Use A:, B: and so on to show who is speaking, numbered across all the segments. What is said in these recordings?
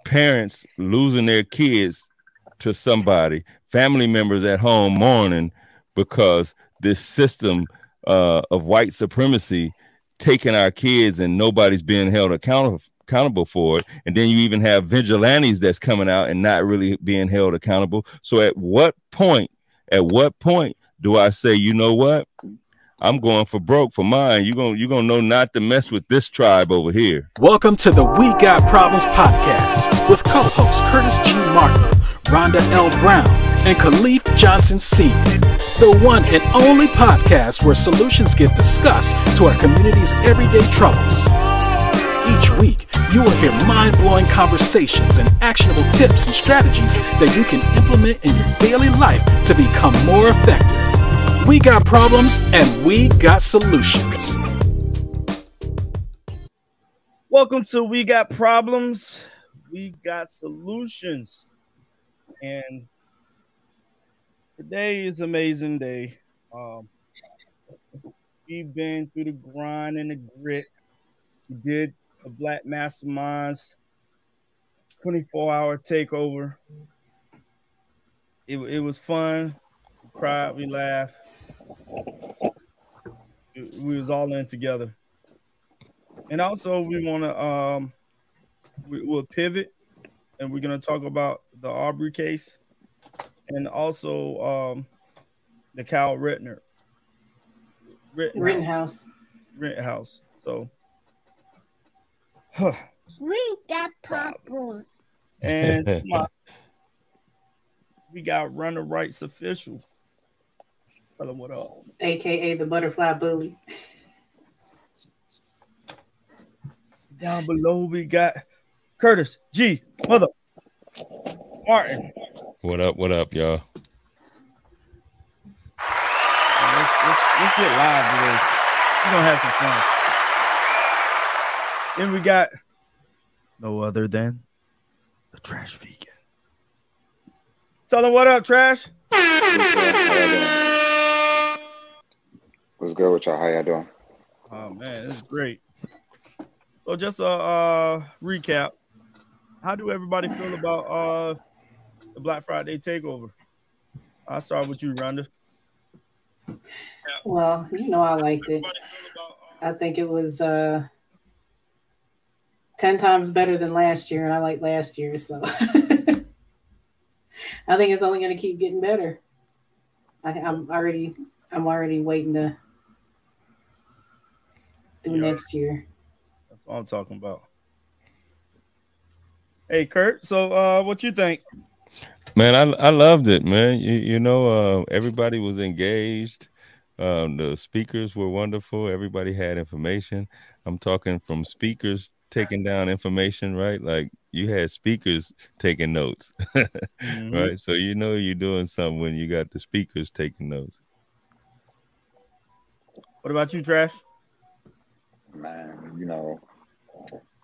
A: parents losing their kids to somebody, family members at home mourning because this system of white supremacy taking our kids and nobody's being held accountable for it. And then you even have vigilantes that's coming out and not really being held accountable. So at what point do I say, you know what? I'm going for broke for mine. You're gonna know not to mess with this tribe over here.
B: Welcome to the We Got Problems podcast with co-hosts Curtis G. Martin, Rhonda L Brown, and Caliph Johnson Sr. The one and only podcast where solutions get discussed to our community's everyday troubles. Each week, you will hear mind-blowing conversations and actionable tips and strategies that you can implement in your daily life to become more effective. We got problems and we got solutions.
C: Welcome to We Got Problems, We Got Solutions. And today is an amazing day. We've been through the grind and the grit. We did the Black Masterminds 24-hour takeover. It was fun. We cried, we laughed. We was all in together. And also we want to we'll pivot, and we're going to talk about the Aubrey case and also the Kyle Rittenhouse. So
D: we got problems.
C: And we got Rhonda Rights official. Tell them what up.
E: AKA the butterfly bully.
C: Down below we got Curtis G. Mother Martin.
A: What up, y'all?
C: Let's get live today. We're gonna have some fun. Then we got no other than the Trash Vegan. Tell them what up, Trash.
F: What's good with y'all? How y'all doing?
C: Oh man, this is great. So just a recap. How do everybody feel about the Black Friday takeover? I'll start with you, Rhonda.
E: Well, you know I liked it. I think it was 10 times better than last year, and I liked last year, so I think it's only going to keep getting better. I'm already waiting to do next year.
C: That's what I'm talking about. Hey, Kurt. So, what you think?
A: Man, I loved it, man. You know, everybody was engaged. The speakers were wonderful. Everybody had information. I'm talking from speakers taking down information, right? Like you had speakers taking notes, right? So you know you're doing something when you got the speakers taking notes.
C: What about you, Trash?
F: Man, you know,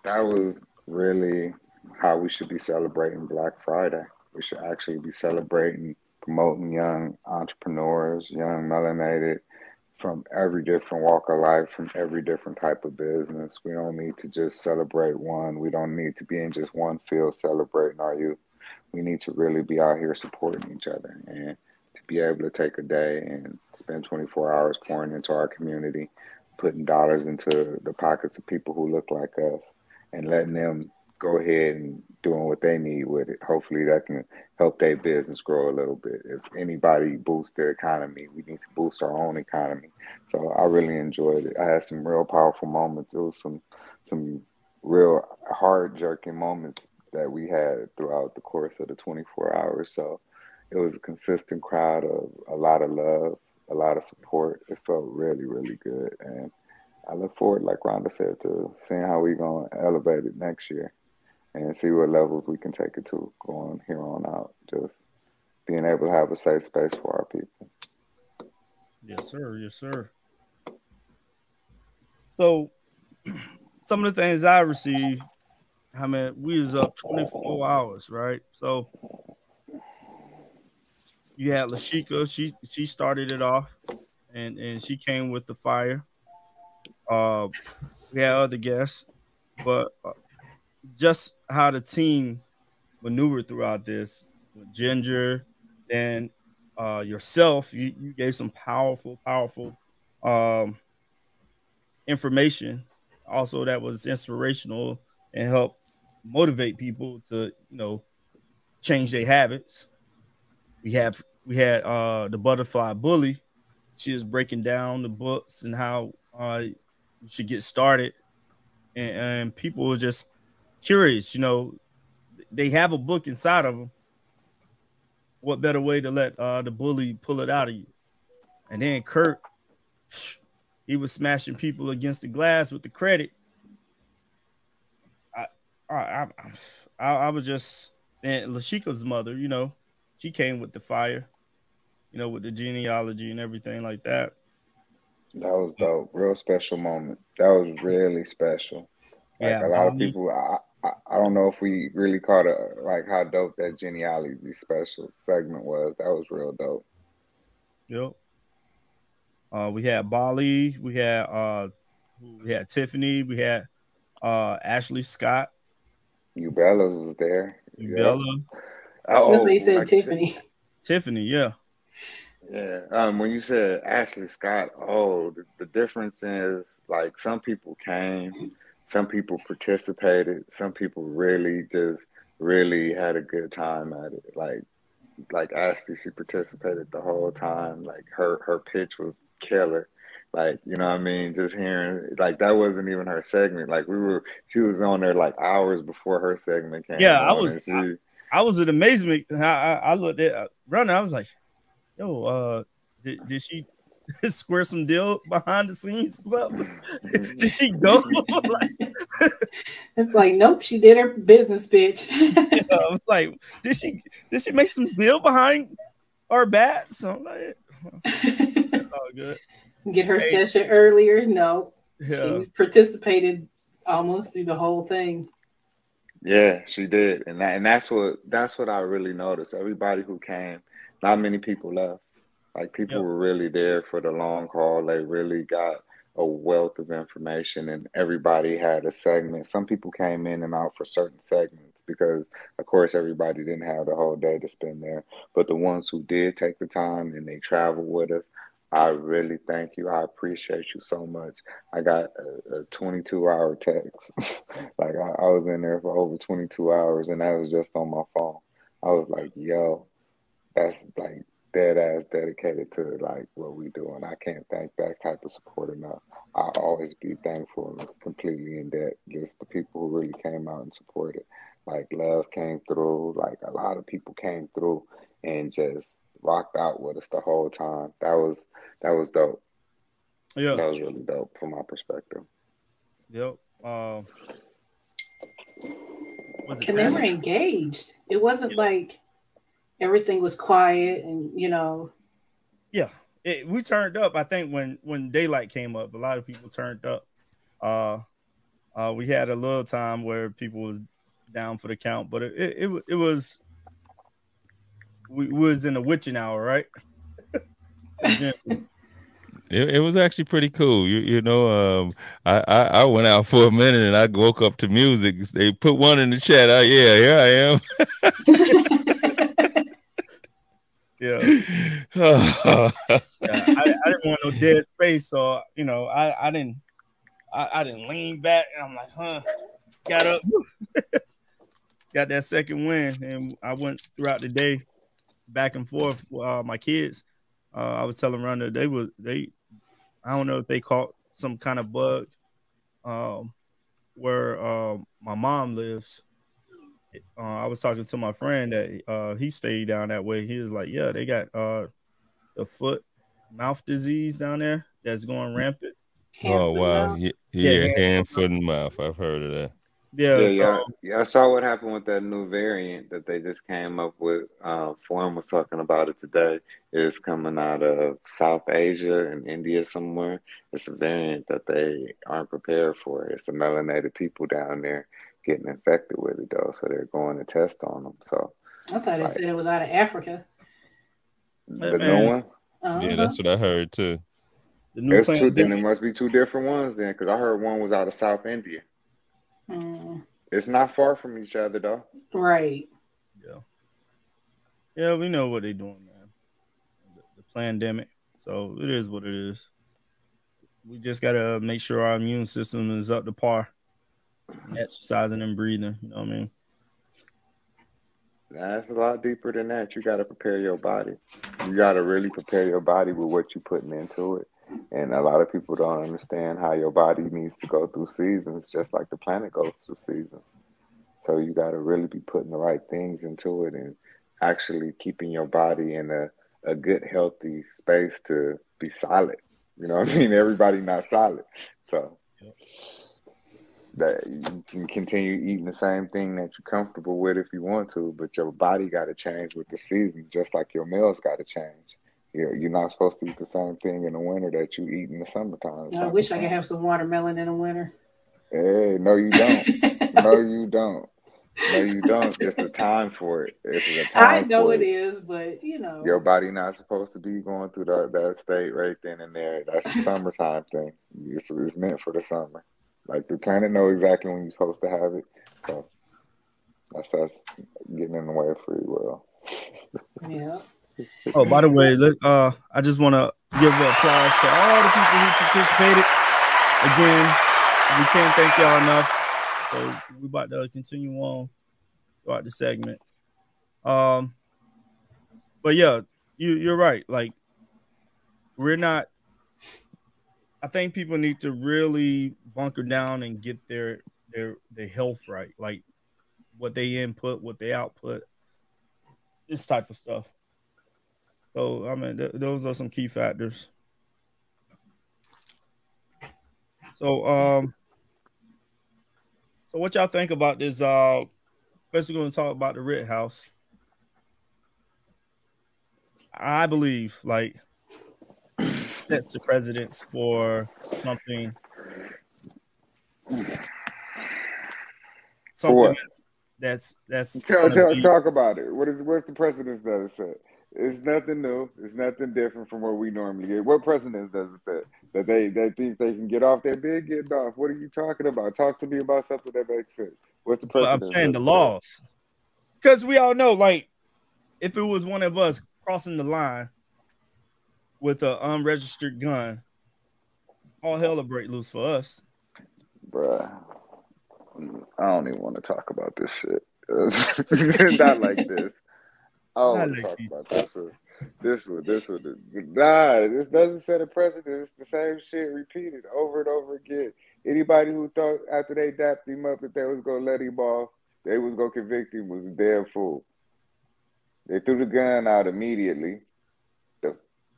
F: that was really how we should be celebrating Black Friday. We should actually be celebrating, promoting young entrepreneurs, young melanated from every different walk of life, from every different type of business. We don't need to just celebrate one. We don't need to be in just one field celebrating our youth. We need to really be out here supporting each other, and to be able to take a day and spend 24 hours pouring into our community, putting dollars into the pockets of people who look like us and letting them go ahead and doing what they need with it. Hopefully that can help their business grow a little bit. If anybody boosts their economy, we need to boost our own economy. So I really enjoyed it. I had some real powerful moments. It was some real heart jerking moments that we had throughout the course of the 24 hours. So it was a consistent crowd of a lot of love, a lot of support. It felt really, really good. And I look forward, like Rhonda said, to seeing how we're going to elevate it next year and see what levels we can take it to going here on out. Just being able to have a safe space for our people.
C: Yes, sir. Yes, sir. So some of the things I received, I mean, we was up 24 hours, right? So you had Lashika, she started it off, and she came with the fire. We had other guests, but just how the team maneuver throughout this with Ginger, and yourself. You gave some powerful information, also that was inspirational and helped motivate people to change their habits. We had the butterfly bully. She was breaking down the books and how you should get started, and people were just curious. They have a book inside of them. What better way to let the bully pull it out of you? And then Kurt, he was smashing people against the glass with the credit. I was just, and Lashika's mother, she came with the fire, with the genealogy and everything like that.
F: That was dope. Real special moment. That was really special. Like a lot of people, I don't know if we really caught like how dope that genealogy special segment was. That was real dope.
C: Yep. We had Bali, we had Tiffany, we had Ashley Scott.
F: Ubella was there.
C: Ubella.
E: That's what you said, Tiffany.
C: Tiffany, yeah.
F: Yeah. When you said Ashley Scott, the difference is like some people came, some people participated, some people really had a good time at it. Like Ashley, she participated the whole time. Like her pitch was killer. Like, you know what I mean? Just hearing, like, that wasn't even her segment. Like, she was on there like hours before her segment came.
C: Yeah,
F: on,
C: I was in amazement. I looked at Rhonda. I was like, yo, did she square some deal behind the scenes? Did she go?
E: It's like, nope, she did her business pitch.
C: I was like, did she make some deal behind our back? So I'm like, that's all good.
E: Get her session earlier? No.
C: Yeah.
E: She participated almost through the whole thing.
F: Yeah, she did. And that's what I really noticed. Everybody who came, not many people left. Like people were really there for the long haul. They really got a wealth of information and everybody had a segment. Some people came in and out for certain segments because of course everybody didn't have the whole day to spend there. But the ones who did take the time and they traveled with us, I really thank you. I appreciate you so much. I got a 22-hour text. Like I was in there for over 22 hours and that was just on my phone. I was like, yo, that's like dead ass dedicated to like what we do. And I can't thank that type of support enough. I'll always be thankful and completely in debt. Just the people who really came out and supported. Like Love came through, like a lot of people came through and just rocked out with us the whole time. That was dope.
C: Yeah,
F: that was really dope from my perspective.
C: Yep.
E: And they were engaged. It wasn't like everything was quiet and
C: Yeah, we turned up. I think when daylight came up, a lot of people turned up. We had a little time where people was down for the count, but it was. We was in the witching hour, right?
A: It was actually pretty cool. I went out for a minute and I woke up to music. They put one in the chat. Here I am.
C: I didn't want no dead space, so I didn't lean back. And I'm like, got up, got that second win, and I went throughout the day back and forth with my kids. I was telling Rhonda I don't know if they caught some kind of bug where my mom lives. I was talking to my friend that he stayed down that way. He was like, yeah, they got the foot mouth disease down there that's going rampant.
A: Oh, wow. Yeah, hand, foot, and mouth. I've heard of that.
F: Yeah, I saw what happened with that new variant that they just came up with. Forum was talking about it today. It's coming out of South Asia and India somewhere. It's a variant that they aren't prepared for. It's the melanated people down there getting infected with it, though. So they're going to test on them. So
E: I thought it said it was out of Africa.
F: The new one?
A: Yeah, that's what I heard, too.
F: There's two, then it must be two different ones then, because I heard one was out of South India. It's not far from each other, though.
E: Right.
C: Yeah, we know what they're doing, man. The pandemic. So it is what it is. We just gotta make sure our immune system is up to par. Exercising and breathing. You know what I mean?
F: That's a lot deeper than that. You got to prepare your body. You got to really prepare your body with what you're putting into it. And a lot of people don't understand how your body needs to go through seasons, just like the planet goes through seasons. So you got to really be putting the right things into it and actually keeping your body in a good, healthy space to be solid. You know what I mean? Everybody not solid. So that you can continue eating the same thing that you're comfortable with if you want to, but your body got to change with the season, just like your meals got to change. You're not supposed to eat the same thing in the winter that you eat in the summertime.
E: I wish I could have some watermelon in the winter.
F: Hey, no, you don't. No, you don't. No, you don't. It's a time for it. It's a time.
E: I know it is, but you know,
F: your body not supposed to be going through that state right then and there. That's a summertime thing. It's meant for the summer. Like the planet knows exactly when you're supposed to have it. So that's us getting in the way of free will.
E: Yeah.
C: Oh, by the way, look, I just want to give an applause to all the people who participated. Again, we can't thank y'all enough. So we're about to continue on throughout the segments. But yeah, you're right. Like, we're not. I think people need to really bunker down and get their health right, like what they input, what they output, this type of stuff. So I mean, those are some key factors. So so what y'all think about this? First, we're going to talk about the Rittenhouse. I believe like sets the precedence for something that's
F: talk about it. What's the precedence that it set? It's nothing new. It's nothing different from what we normally get. What precedence does it set? That they think they can get off their bed, getting off. What are you talking about? Talk to me about something that makes sense. What's the precedence?
C: I'm saying the laws, because we all know, like, if it was one of us crossing the line with an unregistered gun, all hell will break loose for us.
F: Bruh, I don't even want to talk about this shit. Not like this. I don't want to talk about this. This doesn't set a precedent. It's the same shit repeated over and over again. Anybody who thought after they dapped him up that they was going to let him off, they was going to convict him was a damn fool. They threw the gun out immediately.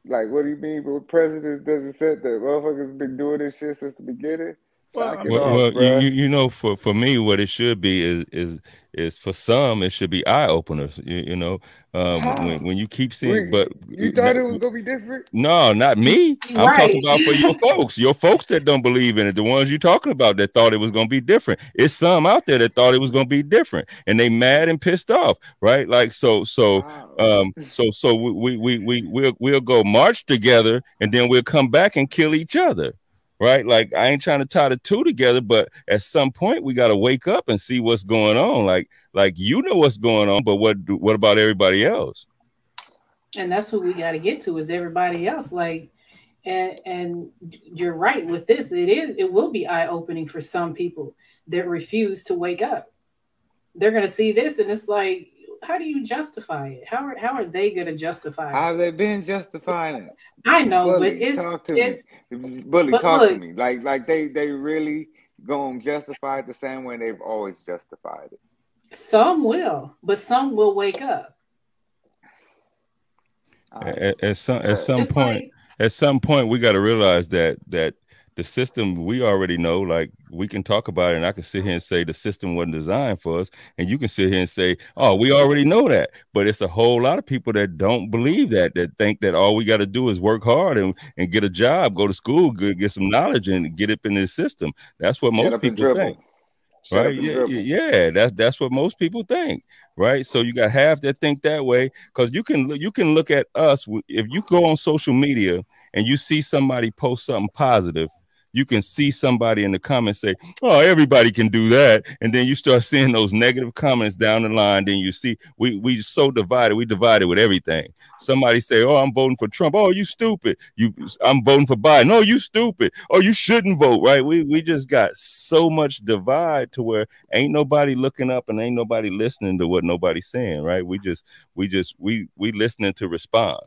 F: Like, what do you mean? But president doesn't set that motherfuckers been doing this shit since the beginning?
A: You know, for me, what it should be is for some, it should be eye openers. You know, when you keep seeing, but
F: you thought it was gonna be different.
A: No, not me. I'm talking about for your folks that don't believe in it, the ones you're talking about that thought it was gonna be different. It's some out there that thought it was gonna be different, and they mad and pissed off, right? Like so we'll go march together, and then we'll come back and kill each other. Right, like I ain't trying to tie the two together, but at some point we got to wake up and see what's going on. Like you know what's going on, but what about everybody else?
E: And that's who we got to get to is everybody else. Like, and you're right with this. It will be eye opening for some people that refuse to wake up. They're gonna see this, and it's like, how do you justify it? How are they going to justify it?
F: How have they been justifying it?
E: I know,
F: Bully,
E: but
F: talk to me. Like they really gonna justify it the same way they've always justified it.
E: Some will, but some will wake up.
A: At some point, we got to realize that the system, we already know, like we can talk about it and I can sit here and say the system wasn't designed for us. And you can sit here and say, oh, we already know that. But it's a whole lot of people that don't believe that think that all we got to do is work hard and get a job, go to school, get some knowledge and get up in the system. That's what most people think. Right? Yeah. That's what most people think. Right. So you got half that think that way, because you can look at us. If you go on social media and you see somebody post something positive, you can see somebody in the comments say, oh, everybody can do that. And then you start seeing those negative comments down the line. Then you see we so divided. We divided with everything. Somebody say, oh, I'm voting for Trump. Oh, you stupid. I'm voting for Biden. Oh, you stupid. Oh, you shouldn't vote. Right. We just got so much divide to where ain't nobody looking up and ain't nobody listening to what nobody's saying. Right. We listening to respond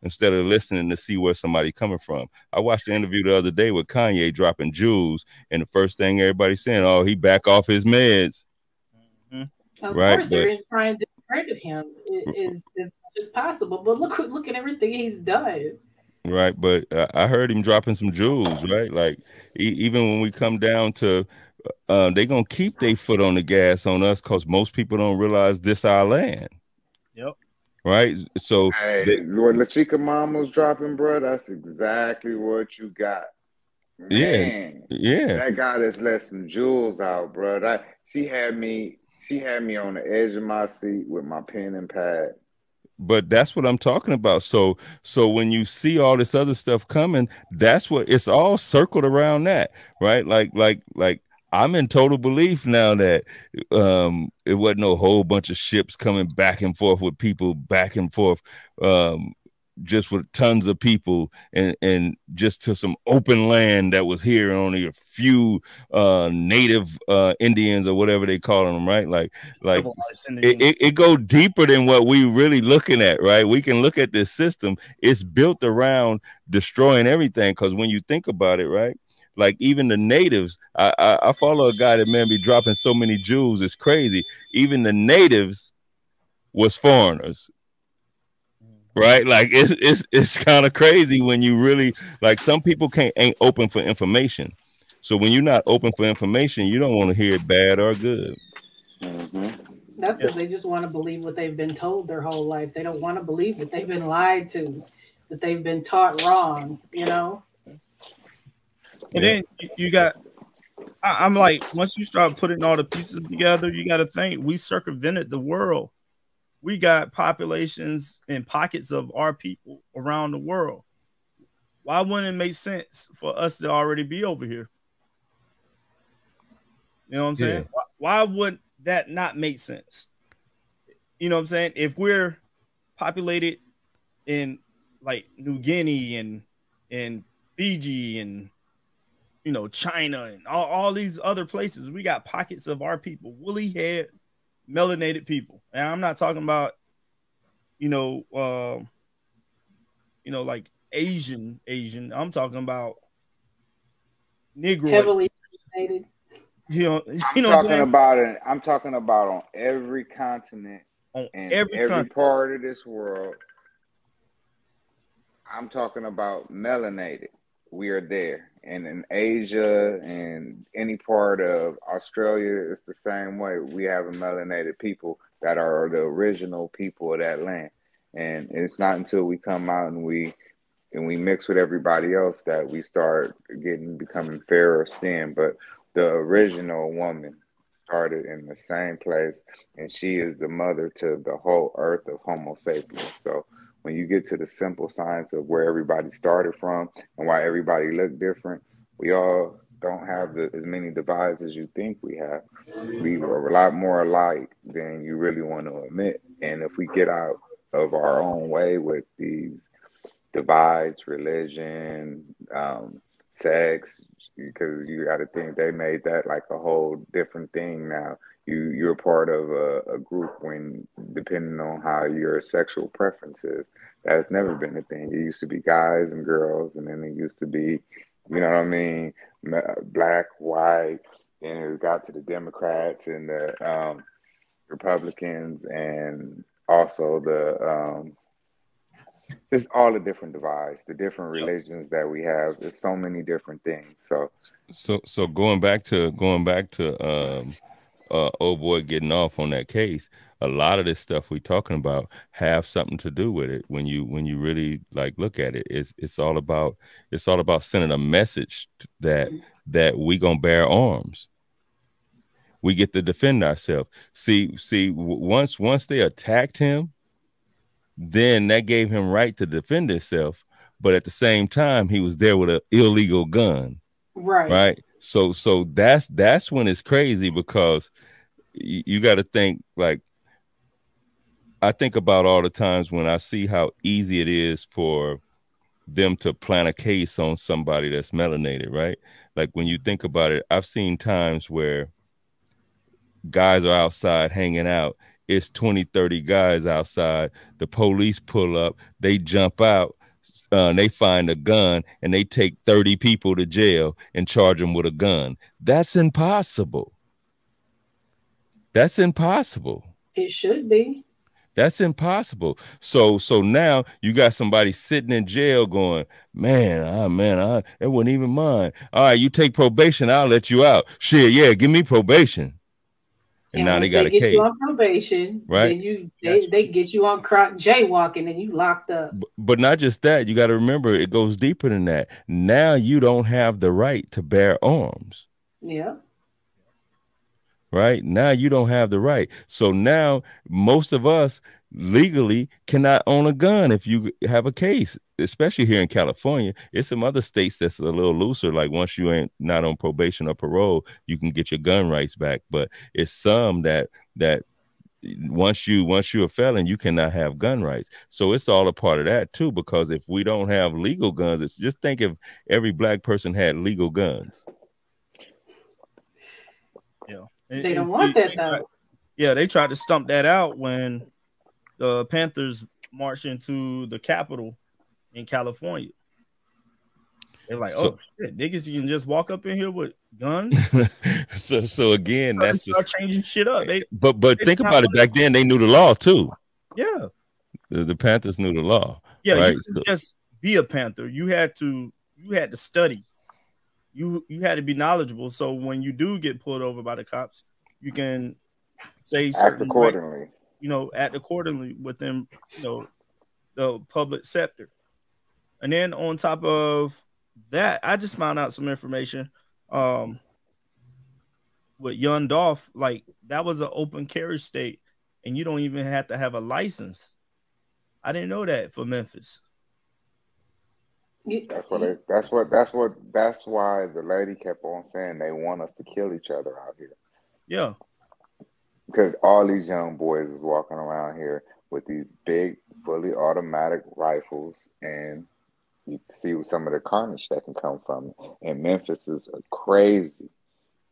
A: instead of listening to see where somebody's coming from. I watched the interview the other day with Kanye dropping jewels, and the first thing everybody's saying, oh, he back off his meds.
E: Of course, they're trying to discredit him is just possible. But look at everything he's done.
A: Right, but I heard him dropping some jewels, right? Like even when we come down to, they gonna keep their foot on the gas on us because most people don't realize this our land.
C: Yep.
A: Right. So
F: what La Chica Mom was dropping, bro, that's exactly what you got. Man,
A: yeah.
F: That goddess let some jewels out, bro. She had me on the edge of my seat with my pen and pad.
A: But that's what I'm talking about. So when you see all this other stuff coming, that's what it's all circled around that, right? Like I'm in total belief now that it wasn't no whole bunch of ships coming back and forth with people back and forth, just with tons of people and just to some open land that was here and only a few native Indians or whatever they call them, right? Like it go deeper than what we really looking at, right? We can look at this system. It's built around destroying everything. Because when you think about it, right? Like even the natives, I follow a guy that man be dropping so many jewels, it's crazy. Even the natives was foreigners, right? Like it's kind of crazy when you really like some people ain't open for information. So when you're not open for information, you don't want to hear it bad or good.
E: That's because they just want to believe what they've been told their whole life. They don't want to believe that they've been lied to, that they've been taught wrong, you know.
C: And then you got, I'm like, once you start putting all the pieces together, you got to think we circumvented the world. We got populations and pockets of our people around the world. Why wouldn't it make sense for us to already be over here? You know what I'm saying? Why would that not make sense? You know what I'm saying? If we're populated in like New Guinea and Fiji and China and all these other places, we got pockets of our people, woolly haired, melanated people. And I'm not talking about, like Asian. I'm talking about Negro.
E: Heavily melanated.
F: I'm talking about on every continent, on every part of this world. I'm talking about melanated. We are there. And in Asia and any part of Australia, it's the same way. We have a melanated people that are the original people of that land. And it's not until we come out and we mix with everybody else that we start becoming fairer skin. But the original woman started in the same place, and she is the mother to the whole earth of Homo sapiens. So when you get to the simple science of where everybody started from and why everybody look different, we all don't have as many divides as you think we have. We are a lot more alike than you really want to admit. And if we get out of our own way with these divides, religion, sex, because you got to think they made that like a whole different thing now. You're part of a group when, depending on how your sexual preference is, that's never been a thing. It used to be guys and girls, and then it used to be, you know what I mean, black, white, and it got to the Democrats and the Republicans, and also the just all the different divides, the different religions that we have. There's so many different things. So
A: going back to old boy getting off on that case, a lot of this stuff we talking about have something to do with it. When you really like look at it, it's all about sending a message that we gonna bear arms. We get to defend ourselves. See, once they attacked him, then that gave him right to defend himself. But at the same time, he was there with an illegal gun. Right. So that's when it's crazy, because you got to think, like, I think about all the times when I see how easy it is for them to plant a case on somebody that's melanated, right? Like, when you think about it, I've seen times where guys are outside hanging out. It's 20, 30 guys outside. The police pull up, they jump out, they find a gun, and they take 30 people to jail and charge them with a gun. That's impossible. That's impossible.
E: It should be.
A: That's impossible. So now you got somebody sitting in jail going, man, it wasn't even mine. All right, you take probation, I'll let you out. Shit, yeah, give me probation. And now they got a case.
E: You on probation,
A: right?
E: Then they get you on jaywalking and you locked up.
A: But not just that, you got to remember, it goes deeper than that. Now you don't have the right to bear arms.
E: Yeah.
A: Right? Now you don't have the right. So now most of us legally cannot own a gun if you have a case, especially here in California. It's some other states that's a little looser. Like, once you ain't not on probation or parole, you can get your gun rights back. But it's some that once you're a felon, you cannot have gun rights. So it's all a part of that too, because if we don't have legal guns, it's just think if every black person had legal guns.
C: Yeah.
E: They don't want that though.
C: Yeah, they tried to stump that out when the Panthers marched into the Capitol in California. They're like, oh shit, niggas, you can just walk up in here with guns.
A: so again, that's
C: start changing shit up.
A: But think about it. Back then, they knew the law too.
C: Yeah,
A: the Panthers knew the law.
C: Yeah,
A: right?
C: you couldn't just be a Panther. You had to study. You had to be knowledgeable. So when you do get pulled over by the cops, you can say
F: act accordingly.
C: Act accordingly within the public sector. And then on top of that, I just found out some information with Young Dolph. Like, that was an open carry state, and you don't even have to have a license. I didn't know that for Memphis.
F: That's why the lady kept on saying they want us to kill each other out here.
C: Yeah.
F: Because all these young boys is walking around here with these big, fully automatic rifles, and you see some of the carnage that can come from it. And Memphis is crazy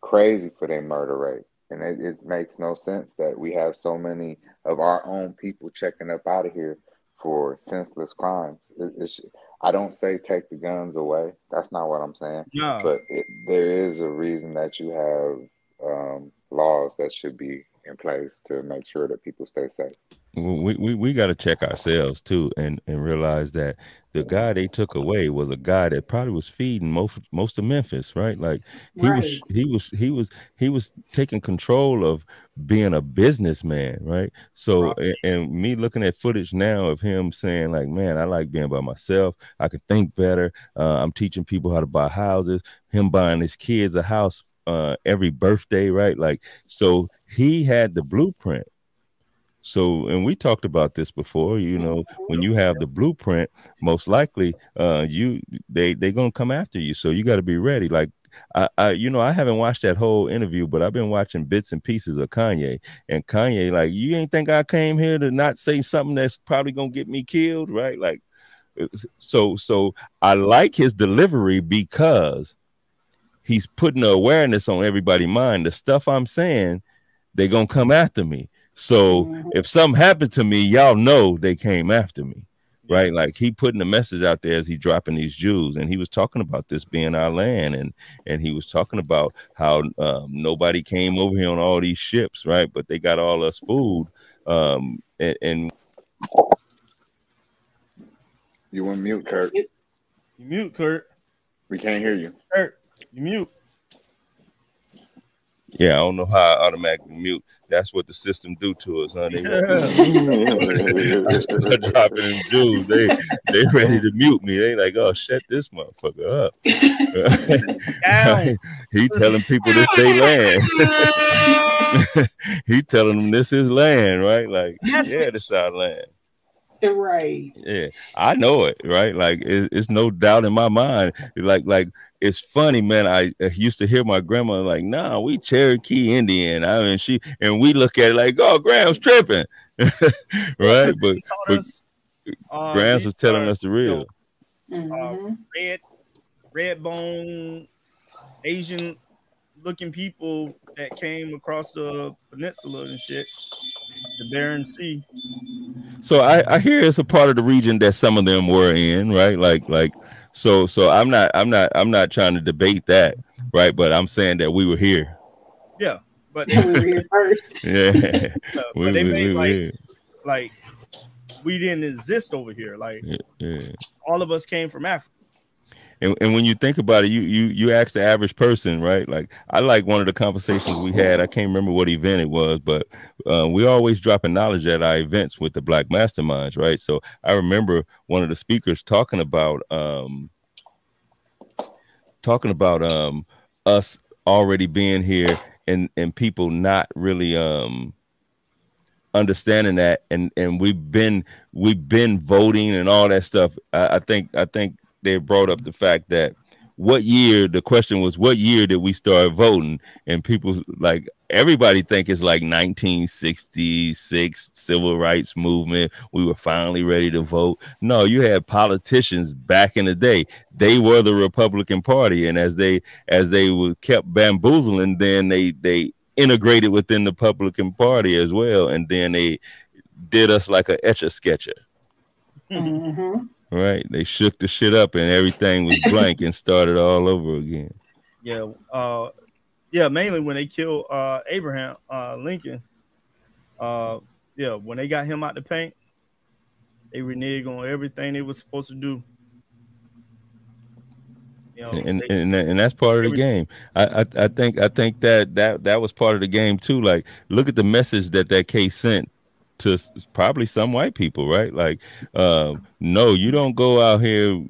F: for their murder rate. And it makes no sense that we have so many of our own people checking up out of here for senseless crimes. I don't say take the guns away. That's not what I'm saying.
C: No.
F: But there is a reason that you have laws that should be in place to make sure that people stay safe.
A: We got to check ourselves too, and realize that the guy they took away was a guy that probably was feeding most of Memphis, right? Like he was taking control of being a businessman, right? So and me looking at footage now of him saying, like, man, I like being by myself. I can think better. I'm teaching people how to buy houses. Him buying his kids a house every birthday, right? Like, so he had the blueprint. So, and we talked about this before, when you have the blueprint, most likely they gonna come after you. So you got to be ready. Like, I haven't watched that whole interview, but I've been watching bits and pieces of Kanye. And Kanye, like, you ain't think I came here to not say something that's probably gonna get me killed, right? Like, so I like his delivery because he's putting the awareness on everybody's mind. The stuff I'm saying, they're gonna come after me. So if something happened to me, y'all know they came after me, right? Like, he putting the message out there as he dropping these Jews, and he was talking about this being our land, and he was talking about how nobody came over here on all these ships, right? But they got all us food, and
F: you want mute, Kurt?
C: You mute, Kurt.
F: We can't hear you,
C: Kurt. You mute.
A: Yeah, I don't know how I automatically mute. That's what the system do to us, huh? They dropping in Jews. They ready to mute me. They like, oh, shut this motherfucker up. He telling people this they land. He telling them this is land, right? Like, yeah, this our land.
E: Right.
A: Yeah, I know it, right? Like it's no doubt in my mind. Like it's funny, man. I used to hear my grandma like, "Nah, we Cherokee Indian." I mean, we look at it like, "Oh, Graham's tripping," right? But
C: us,
A: Grams was telling us the real.
C: Red bone, Asian looking people that came across the peninsula and shit, the Barren Sea.
A: So I hear it's a part of the region that some of them were in, right? So I'm not trying to debate that, right? But I'm saying that we were here.
C: Yeah, but
E: we were here first.
A: Yeah,
C: but they made like we didn't exist over here. Like all of us came from Africa.
A: And when you think about it, you ask the average person, right? Like I like one of the conversations we had. I can't remember what event it was, but we always dropping knowledge at our events with the Black Masterminds, right? So I remember one of the speakers talking about us already being here and people not really understanding that, and we've been voting and all that stuff. I think they brought up the fact that the question was what year did we start voting, and people like everybody think it's like 1966 civil rights movement. We were finally ready to vote. No, you had politicians back in the day. They were the Republican Party, and as they kept bamboozling, then they integrated within the Republican Party as well, and then they did us like a etch-a-sketcher. Right, they shook the shit up and everything was blank and started all over again.
C: Yeah, mainly when they killed Abraham Lincoln. When they got him out the paint, they reneged on everything they were supposed to do. You know,
A: and that's part of the game. I think that was part of the game too. Like, look at the message that case sent to probably some white people, right? Like, no, you don't go out here.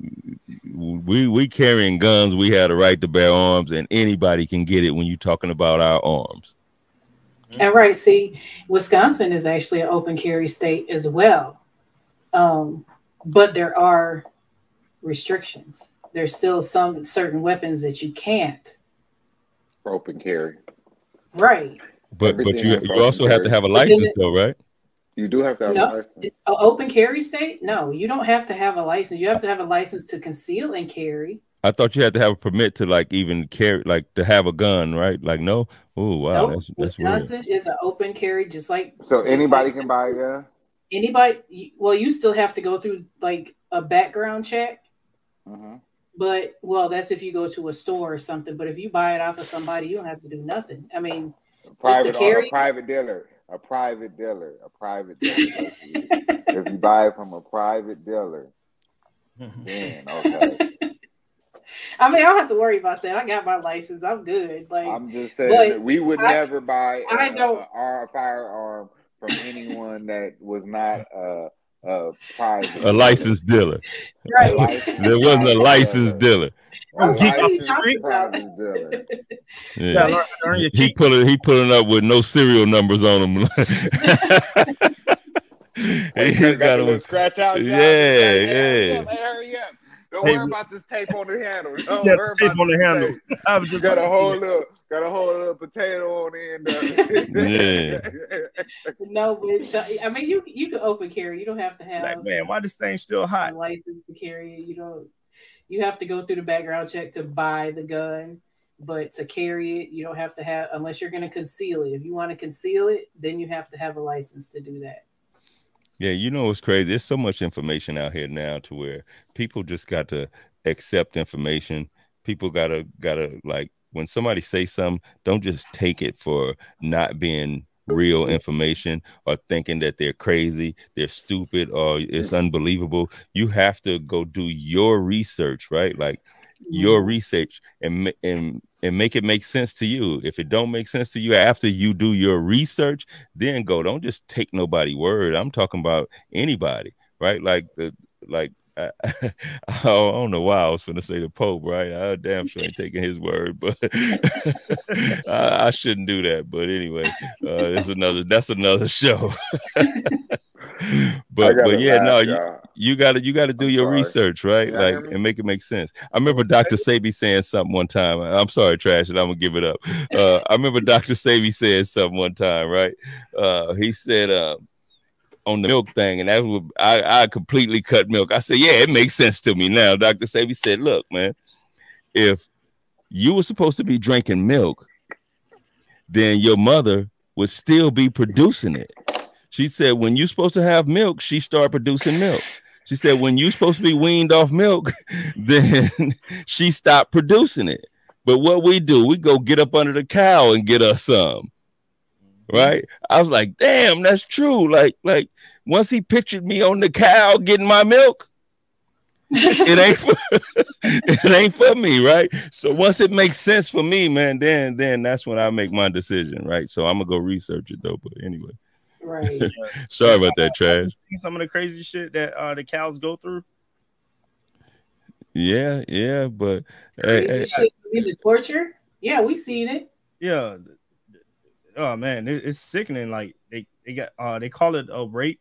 A: We carrying guns. We have the right to bear arms, and anybody can get it when you're talking about our arms.
E: And right, see, Wisconsin is actually an open carry state as well, but there are restrictions. There's still some certain weapons that you can't
F: open carry.
E: Right.
A: But you also have to have a license though, right?
F: You do have to have a license.
E: An open carry state? No, you don't have to have a license. You have to have a license to conceal and carry.
A: I thought you had to have a permit to like even carry, like to have a gun, right? Like, no. Oh, wow.
E: Nope. Wisconsin is an open carry, just like.
F: So anybody can buy a gun?
E: Anybody. Well, you still have to go through like a background check. But, well, that's if you go to a store or something. But if you buy it off of somebody, you don't have to do nothing. I mean,
F: a private dealer. If you buy it from a private dealer, then okay.
E: I mean, I don't have to worry about that. I got my license. I'm good. Like,
F: I'm just saying that we would never buy a firearm from anyone that was not a
A: licensed dealer.
E: Right.
A: There wasn't a licensed dealer.
C: Yeah.
A: He pulling up with no serial numbers on him.
F: He got a scratch out.
A: Yeah.
F: Hurry up. Don't worry about this tape on the handle. Don't
C: yeah,
F: worry
C: tape
F: about
C: on the handle. I was just
F: got a whole little potato on the end of it.
E: No, but I mean, you can open carry. You don't have to have.
C: Like, man, why this thing still hot?
E: A license to carry it. You have to go through the background check to buy the gun, but to carry it, you don't have to have, unless you're going to conceal it. If you want to conceal it, then you have to have a license to do that.
A: Yeah, you know what's crazy? There's so much information out here now to where people just got to accept information. People gotta like, when somebody say something, don't just take it for not being real information or thinking that they're crazy, they're stupid, or it's unbelievable. You have to go do your research, right? Like your research and make it make sense to you. If it don't make sense to you after you do your research, then go. Don't just take nobody word. I'm talking about anybody, right? I don't know why I was going to say the Pope, right? I damn sure ain't taking his word, but I shouldn't do that. But anyway, that's another show. but yeah, no,
F: laugh,
A: you gotta do
F: I'm
A: your
F: sorry.
A: research, right?
F: Y'all
A: Like,
F: hear me?
A: and make it make sense. I remember Dr. Sabi saying something one time. I'm sorry, Trash, and I'm gonna give it up. I remember Dr. Sabi saying something one time, right? He said on the milk thing, and that was I completely cut milk. I said, yeah, it makes sense to me now. Dr. Sabi said, look, man, if you were supposed to be drinking milk, then your mother would still be producing it. She said, when you're supposed to have milk, she started producing milk. She said, when you're supposed to be weaned off milk, then she stopped producing it. But what we do, we go get up under the cow and get us some. Right? I was like, damn, that's true. Like once he pictured me on the cow getting my milk, it ain't for me, right? So once it makes sense for me, man, then that's when I make my decision, right? So I'm gonna go research it though. But anyway,
E: right.
A: Sorry about that, Trash.
C: Some of the crazy shit that the cows go through.
A: Yeah, but
E: Crazy shit, the torture. Yeah, we seen it.
C: Yeah. Oh man, it's sickening. Like they got they call it a rape.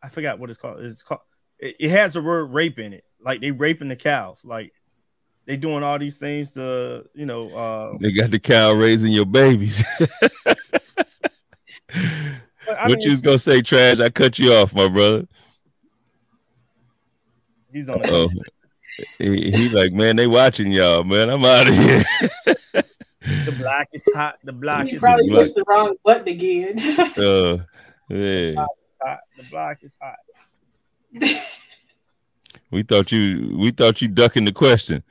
C: I forgot what it's called. It's called. It has the word rape in it. Like they raping the cows. Like they doing all these things to, you know.
A: They got the cow raising your babies. What you was gonna say, Trash? I cut you off, my brother.
C: He's on the
A: he like, man, they watching y'all, man. I'm out of here.
C: The black is hot. The black
E: He
C: is
E: probably
C: hot.
E: pushed the wrong button again.
A: Yeah.
C: The black is hot.
A: We thought you ducking the question.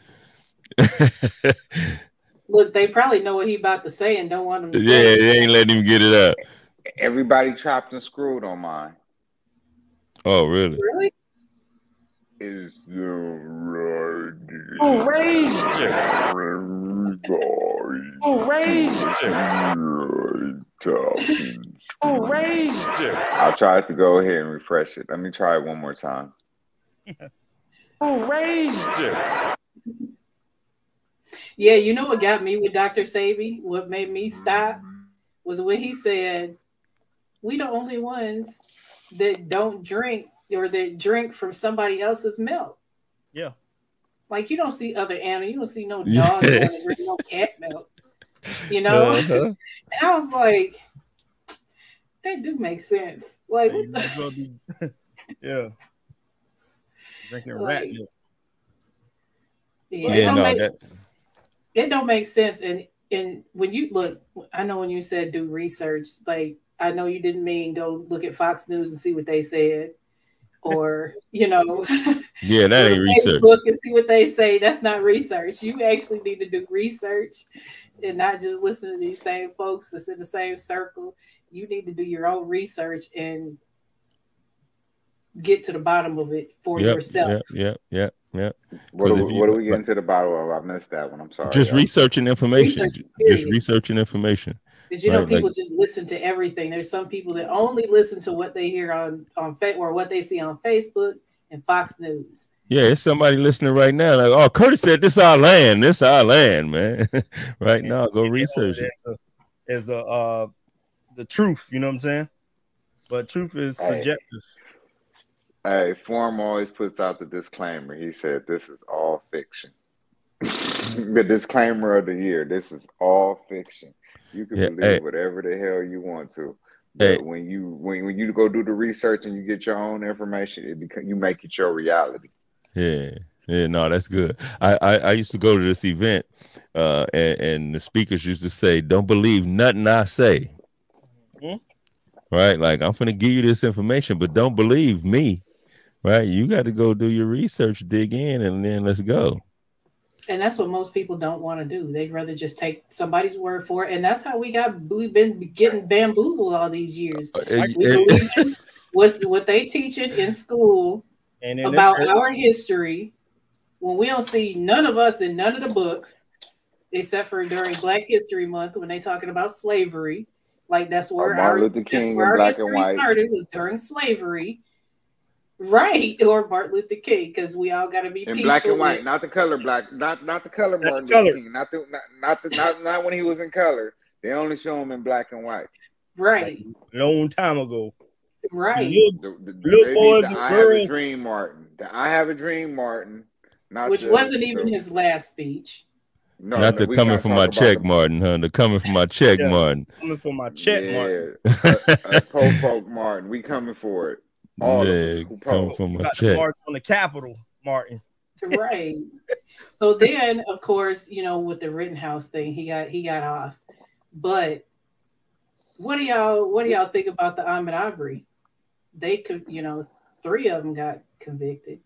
E: Look, they probably know what he about to say and don't want him to say
A: Yeah,
E: it.
A: they ain't letting him get it out.
F: Everybody chopped and screwed on mine.
A: Oh, really?
E: Really?
F: Is the right?
G: Who raised you? Who raised you? Who raised you?
F: I'll try to go ahead and refresh it. Let me try it one more time.
G: Who raised you?
E: Yeah, you know what got me with Dr. Sabi? What made me stop was when he said, we the only ones that don't drink or that drink from somebody else's milk.
C: Yeah.
E: Like you don't see other animals, you don't see no dog drink no cat milk. You know? And I was like, that do make sense. Like
C: yeah. Drinking rat milk.
E: Yeah, it don't make sense. And when you look, I know when you said do research, like I know you didn't mean go look at Fox News and see what they said, or you know,
A: yeah, that ain't research.
E: Look and see what they say. That's not research. You actually need to do research and not just listen to these same folks that's in the same circle. You need to do your own research and get to the bottom of it for yourself.
A: Yeah.
F: What are we getting to the bottom of? I missed that one. I'm sorry.
A: Just researching information. Just researching information.
E: Because you know, people just listen to everything. There's some people that only listen to what they hear on or what they see on Facebook and Fox News. Yeah,
A: it's somebody listening right now. Like, oh, Curtis said this our land. This our land, man. Right now, go research it.
C: Is the truth, you know what I'm saying? But truth is subjective.
F: Hey, Forum always puts out the disclaimer. He said this is all fiction. The disclaimer of the year. This is all fiction. You can believe whatever the hell you want to. But when you go do the research and you get your own information, you make it your reality.
A: Yeah, no, that's good. I used to go to this event, and the speakers used to say, "Don't believe nothing I say." Right? Like, I'm gonna give you this information, but don't believe me. Right? You got to go do your research, dig in, and then let's go.
E: And that's what most people don't want to do. They'd rather just take somebody's word for it. And that's how we've been getting bamboozled all these years. We believe what they teach it in school about our history, when we don't see none of us in none of the books, except for during Black History Month when they talking about slavery. Like that's where our history started, was during slavery. Right, or Martin Luther King, because we all got to be
F: in black and white, not the color black, not the color Martin Luther King, not when he was in color. They only show him in black and white.
E: Right,
C: long time ago.
E: Right.
F: They
C: Real boys
F: need the
C: and
F: I Have a
C: girls.
F: Dream Martin. The I Have a Dream Martin.
E: Which wasn't even his last speech.
F: No,
A: Not the
F: we
A: coming
F: gotta
A: from
F: talk
A: my
F: about
A: check, Martin, huh? The coming from my check,
C: Yeah.
A: Martin.
C: Coming for my check, Martin.
F: Us po folk Martin. We coming for it. All of us
A: Yeah,
F: who
A: coming
F: po.
A: from my
C: Got the
A: check.
C: march on the Capitol, Martin.
E: Right. So then, of course, you know, with the Rittenhouse thing, he got off. But what do y'all think about the Ahmaud Arbery? They could, you know, 3 of them got convicted.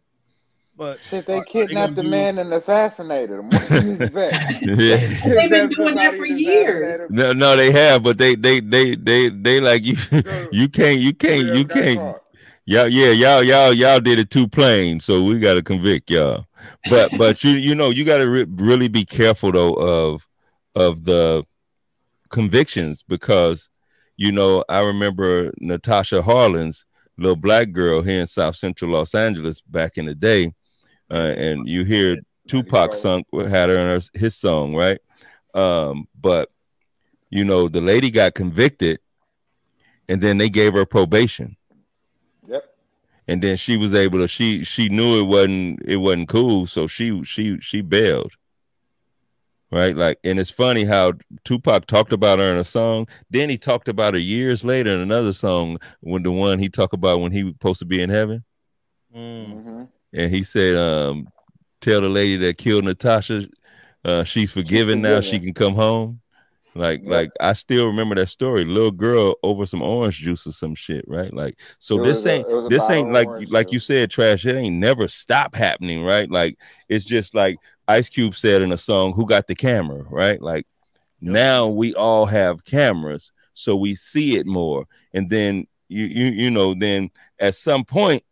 C: But
F: Shit, they kidnapped a man and assassinated him. What do you expect?
E: They've been doing that for years.
A: No, they have, but they like you. You can't. Y'all did it too plain, so we got to convict y'all. But you know you got to really be careful though of the convictions, because you know I remember Natasha Harlan's little black girl here in South Central Los Angeles back in the day, and you hear Tupac had her in his song, right? But you know the lady got convicted, and then they gave her probation.
F: Yep.
A: And then she was able to she knew it wasn't cool, so she bailed. Right? Like, and it's funny how Tupac talked about her in a song, then he talked about her years later in another song, when the one he talked about when he was supposed to be in heaven.
F: Mm-hmm.
A: And he said, tell the lady that killed Natasha, she's forgiven now, she can come home. Like I still remember that story. Little girl over some orange juice or some shit, right? Like, so this ain't like you said, Trash. It ain't never stop happening, right? Like, it's just like Ice Cube said in a song, "Who got the camera?" Right? Like, now we all have cameras, so we see it more, and then you know, then at some point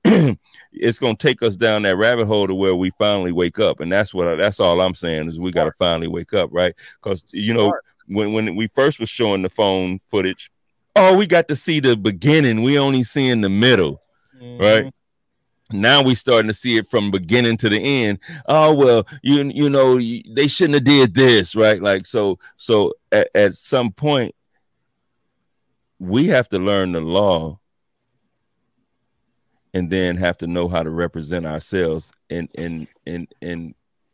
A: it's gonna take us down that rabbit hole to where we finally wake up, and that's all I'm saying is we got to finally wake up, right? Because you know. When we first was showing the phone footage, we got to see the beginning. We only seeing the middle, right? Now we starting to see it from beginning to the end. Oh, well, you know, they shouldn't have did this, right? Like, so at some point we have to learn the law and then have to know how to represent ourselves in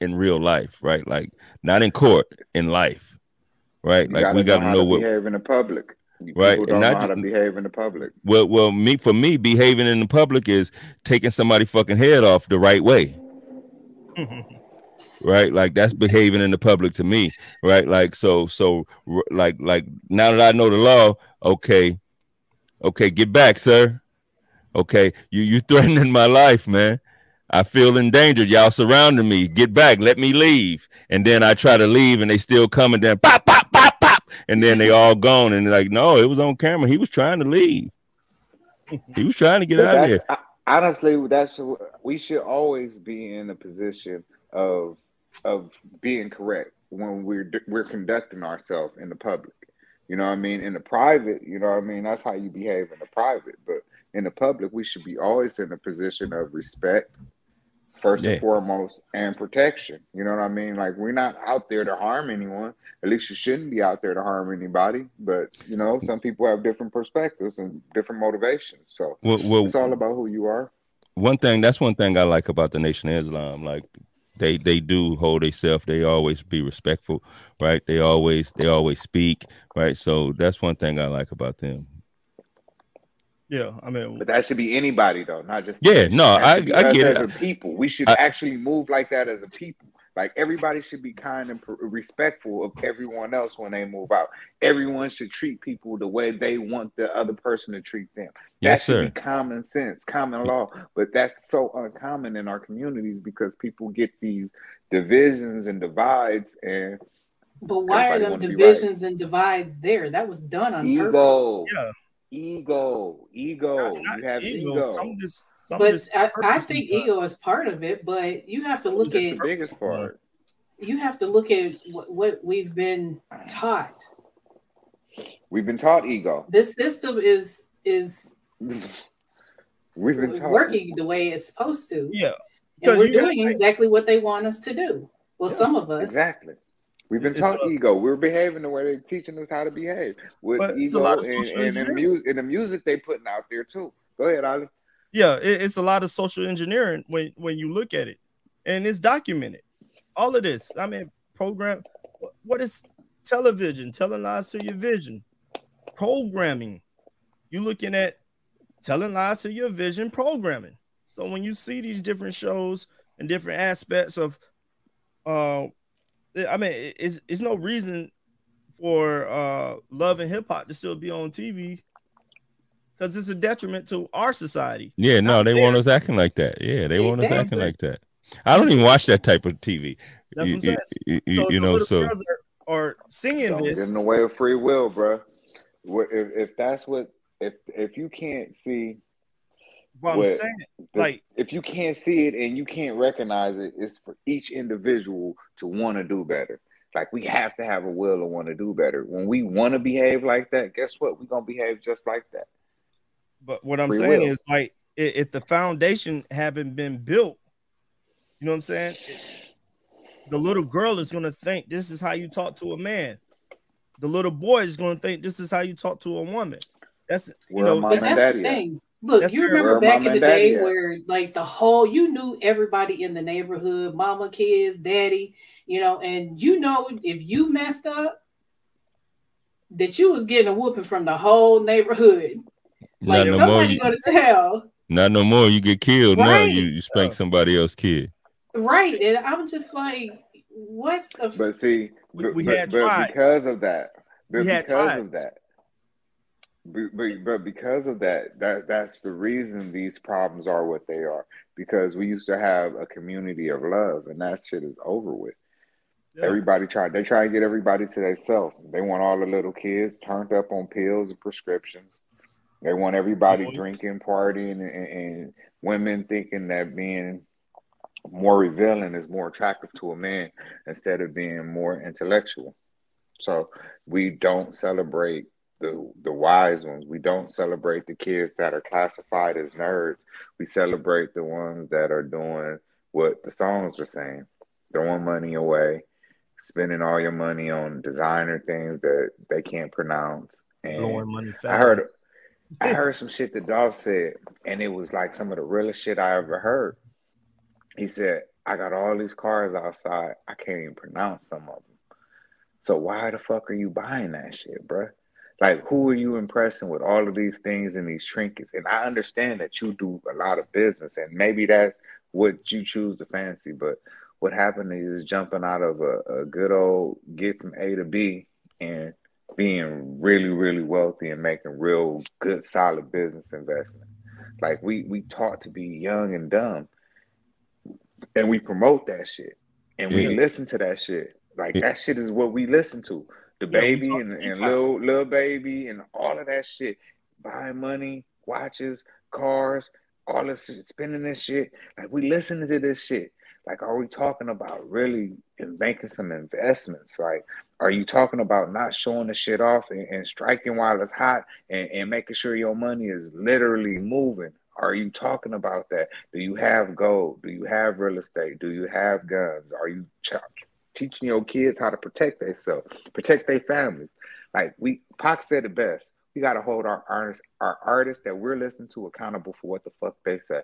A: real life, right? Like, not in court, in life. Right, like we got to know what
F: behave in the public.
A: Right,
F: People don't know how to behave in the public.
A: Well, for me, behaving in the public is taking somebody's fucking head off the right way. Right, like that's behaving in the public to me. Right, like so like now that I know the law, okay, get back, sir. Okay, you threatening my life, man. I feel endangered. Y'all surrounding me. Get back. Let me leave. And then I try to leave, and they still come, and then pop, pop, pop, pop, and then they all gone. And they're like, no, it was on camera. He was trying to leave. He was trying to get out of here.
F: Honestly, we should always be in a position of being correct when we're conducting ourselves in the public. You know what I mean? In the private, you know what I mean? That's how you behave in the private. But in the public, we should be always in a position of respect, first and foremost, and protection. You know what I mean? Like, we're not out there to harm anyone. At least you shouldn't be out there to harm anybody. But, you know, some people have different perspectives and different motivations. So it's all about who you are.
A: That's one thing I like about the Nation of Islam. Like, they do hold themselves. They always be respectful, right? They always speak, right? So that's one thing I like about them.
C: Yeah, I mean,
F: but that should be anybody though, not just
A: I get it.
F: As a people, we should actually move like that as a people. Like, everybody should be kind and respectful of everyone else when they move out. Everyone should treat people the way they want the other person to treat them. That should be common sense, common law. But that's so uncommon in our communities because people get these divisions and divides.
E: But why are them divisions and divides there? That was done on purpose.
C: Yeah.
F: Ego. You have ego.
E: I think ego is part of it, but you have to look at the
F: biggest part.
E: You have to look at what we've been taught.
F: We've been taught ego.
E: This system is
F: we've been taught
E: working the way it's supposed to.
C: Yeah.
E: And we're doing exactly what they want us to do. Well, some of us.
F: Exactly. We've been taught ego. We're behaving the way they're teaching us how to behave with ego and in the music they putting out there too. Go ahead, Ali.
C: Yeah, it's a lot of social engineering when you look at it, and it's documented. All of this. I mean, program. What is television? Telling lies to your vision. Programming. You're looking at telling lies to your vision. Programming. So when you see these different shows and different aspects of, I mean, it's no reason for love and hip hop to still be on TV. Because it's a detriment to our society.
A: Yeah, no, they want us acting like that. Yeah, they want us acting like that. I don't even watch that type of TV.
C: That's what I'm saying.
A: You know, so
C: girls that are singing
F: Don't
C: this
F: get in the way of free will, bro. If that's what, if you can't see,
C: what I'm saying, like,
F: if you can't see it and you can't recognize it, it's for each individual to want to do better. Like, we have to have a will to want to do better. When we want to behave like that, guess what? We're gonna behave just like that.
C: But what I'm saying is, like, if the foundation haven't been built, you know what I'm saying? The little girl is going to think this is how you talk to a man. The little boy is going to think this is how you talk to a woman. That's, you know,
E: that's the thing. Look, you remember back in the day where, like, you knew everybody in the neighborhood, mama, kids, daddy, you know, and you know, if you messed up, that you was getting a whooping from the whole neighborhood. Like, somebody gonna tell.
A: Not no more. You get killed. Right. Now you spank somebody else's kid.
E: Right. And I'm just like, what the
F: But see,
C: we had tribes.
F: Because of that. But because of that, that's the reason these problems are what they are. Because we used to have a community of love, and that shit is over with. Yeah. They try to get everybody to themselves. They want all the little kids turned up on pills and prescriptions. They want everybody drinking, partying, and women thinking that being more revealing is more attractive to a man instead of being more intellectual. So we don't celebrate the wise ones. We don't celebrate the kids that are classified as nerds. We celebrate the ones that are doing what the songs are saying, throwing money away, spending all your money on designer things that they can't pronounce. And
C: blowing money fast.
F: I heard some shit that Dolph said, and it was like some of the realest shit I ever heard. He said, I got all these cars outside. I can't even pronounce some of them. So why the fuck are you buying that shit, bro? Like, who are you impressing with all of these things and these trinkets? And I understand that you do a lot of business, and maybe that's what you choose to fancy. But what happened is jumping out of a good old get from A to B and being really, really wealthy and making real good, solid business investment. Like, we taught to be young and dumb, and we promote that shit, and we listen to that shit. Like, that shit is what we listen to. The baby and Lil Baby and all of that shit. Buying money, watches, cars, all this shit, spending this shit. Like, we listening to this shit. Like, are we talking about really making some investments? Like, are you talking about not showing the shit off and striking while it's hot and making sure your money is literally moving? Are you talking about that? Do you have gold? Do you have real estate? Do you have guns? Are you teaching your kids how to protect themselves, protect their families? Like, Pac said it best. We got to hold our artists that we're listening to accountable for what the fuck they say.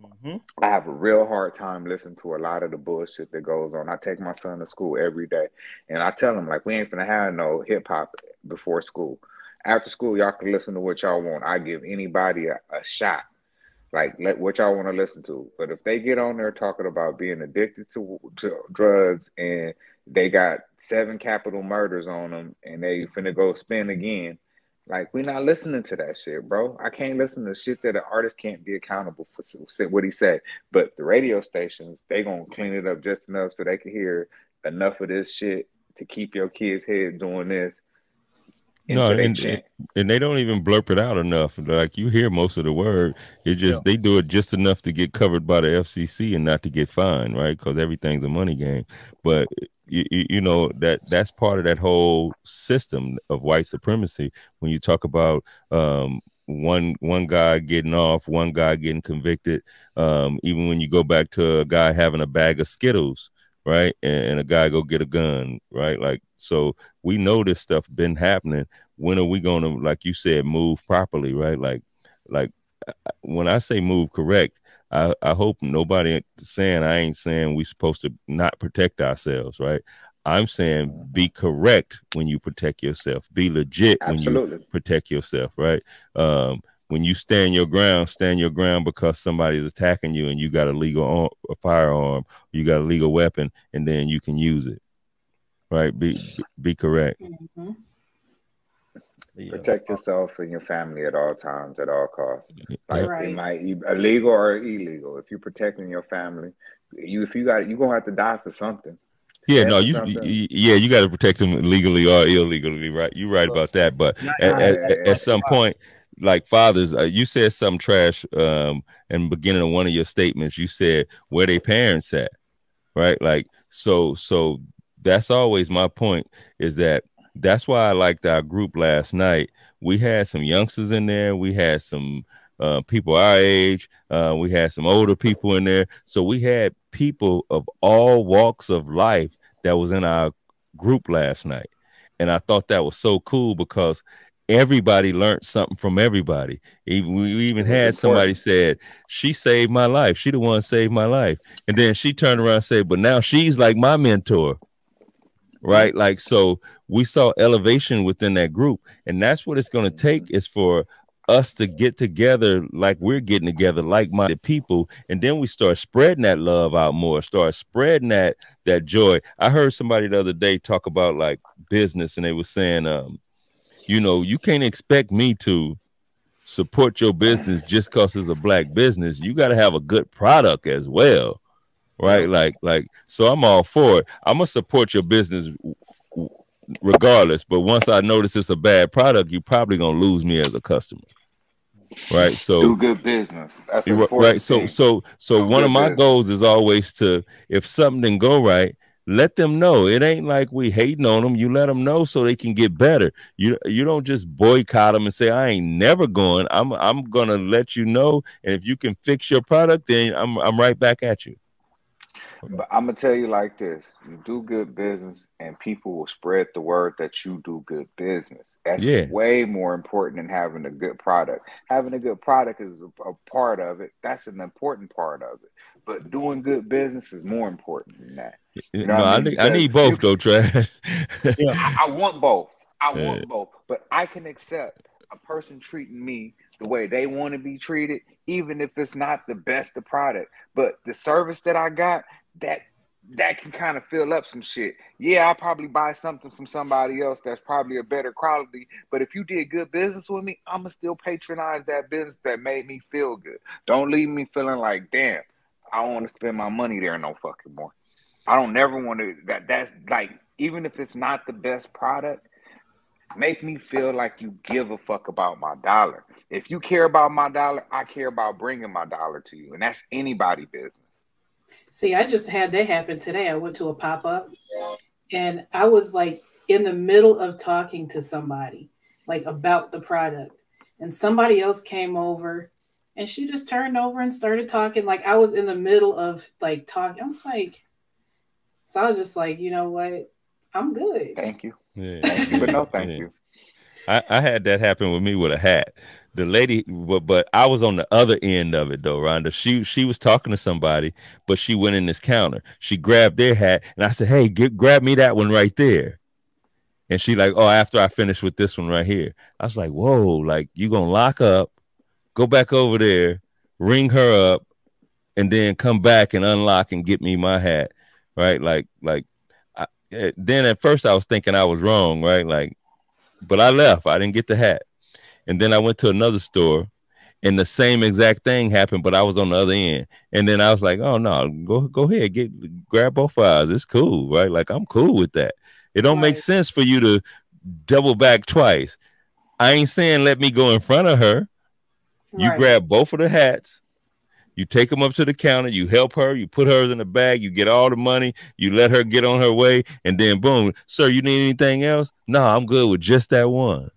F: Mm-hmm. I have a real hard time listening to a lot of the bullshit that goes on. I take my son to school every day, and I tell him, like, we ain't finna have no hip hop before school. After school, y'all can listen to what y'all want. I give anybody a shot. Like, let what y'all want to listen to. But if they get on there talking about being addicted to drugs and they got 7 capital murders on them and they finna go spin again, like, we're not listening to that shit, bro. I can't listen to shit that an artist can't be accountable for what he said. But the radio stations, they gonna clean it up just enough so they can hear enough of this shit to keep your kids' head doing this.
A: No, and they don't even blurp it out enough. Like, you hear most of the word. It's just they do it just enough to get covered by the FCC and not to get fined, right? Because everything's a money game. But you know that's part of that whole system of white supremacy. When you talk about one guy getting off, one guy getting convicted, even when you go back to a guy having a bag of Skittles, right, and a guy go get a gun, right? Like, so we know this stuff been happening. When are we going to, like you said, move properly, right? Like when I say move correct, I hope nobody saying I ain't saying we supposed to not protect ourselves, right? I'm saying be correct when you protect yourself. Be legit when you protect yourself, right? When you stand your ground because somebody is attacking you and you got a firearm, you got a legal weapon, and then you can use it, right? Be correct.
E: Mm-hmm.
F: Protect yourself and your family at all times, at all costs. Like
E: Right.
F: it might be illegal or illegal. If you're protecting your family, you're gonna have to die for something.
A: Yeah, no, you got to protect them legally or illegally, right? You're right about that. But at some point, like fathers, you said something trash in the beginning of one of your statements. You said where they parents at, right? Like so that's always my point, is that's why I liked our group last night. We had some youngsters in there. We had some people our age. We had some older people in there. So we had people of all walks of life that was in our group last night. And I thought that was so cool because everybody learned something from everybody. We even had somebody said, she saved my life. She the one saved my life. And then she turned around and said, but now she's like my mentor. Right. Like, so we saw elevation within that group. And that's what it's going to take, is for us to get together like we're getting together, like-minded people. And then we start spreading that love out more, start spreading that joy. I heard somebody the other day talk about like business, and they were saying, you can't expect me to support your business just because it's a Black business. You got to have a good product as well. Right. Like, so I'm all for it. I'm going to support your business regardless. But once I notice it's a bad product, you're probably going to lose me as a customer. Right. So
F: do good business. That's important.
A: Right. So one of my goals is always to, if something didn't go right, let them know. It ain't like we hating on them. You let them know so they can get better. You don't just boycott them and say, I ain't never going. I'm going to let you know. And if you can fix your product, then I'm right back at you.
F: But I'm gonna tell you like this: you do good business, and people will spread the word that you do good business. That's way more important than having a good product. Having a good product is a part of it. That's an important part of it. But doing good business is more important than that. You know
A: I need both, though, Trav.
F: I want both. I want both. But I can accept a person treating me the way they want to be treated, even if it's not the best of product. But the service that I got, that can kind of fill up some shit. Yeah, I'll probably buy something from somebody else that's probably a better quality. But if you did good business with me, I'm going to still patronize that business that made me feel good. Don't leave me feeling like, damn, I don't want to spend my money there no fucking more. I don't never want to. That's like, even if it's not the best product, make me feel like you give a fuck about my dollar. If you care about my dollar, I care about bringing my dollar to you. And that's anybody's business.
E: See, I just had that happen today. I went to a pop-up and I was like in the middle of talking to somebody like about the product, and somebody else came over and she just turned over and started talking. Like I was in the middle of like talking. I'm like, so I was just like, you know what? I'm good.
F: Thank you.
A: Yeah.
F: Thank you, but no thank you.
A: I had that happen with me with a hat. The lady, but I was on the other end of it though, Rhonda. She was talking to somebody, but she went in this counter. She grabbed their hat, and I said, "Hey, grab me that one right there." And she like, "Oh, after I finish with this one right here." I was like, "Whoa, like you gonna lock up, go back over there, ring her up, and then come back and unlock and get me my hat, right?" Then at first I was thinking I was wrong, right? Like, but I left. I didn't get the hat. And then I went to another store and the same exact thing happened, but I was on the other end. And then I was like, oh no, go ahead, grab both eyes. It's cool, right? Like I'm cool with that. It don't make sense for you to double back twice. I ain't saying let me go in front of her. You grab both of the hats. You take them up to the counter, you help her, you put hers in the bag, you get all the money, you let her get on her way, and then boom, sir, you need anything else? No, I'm good with just that one.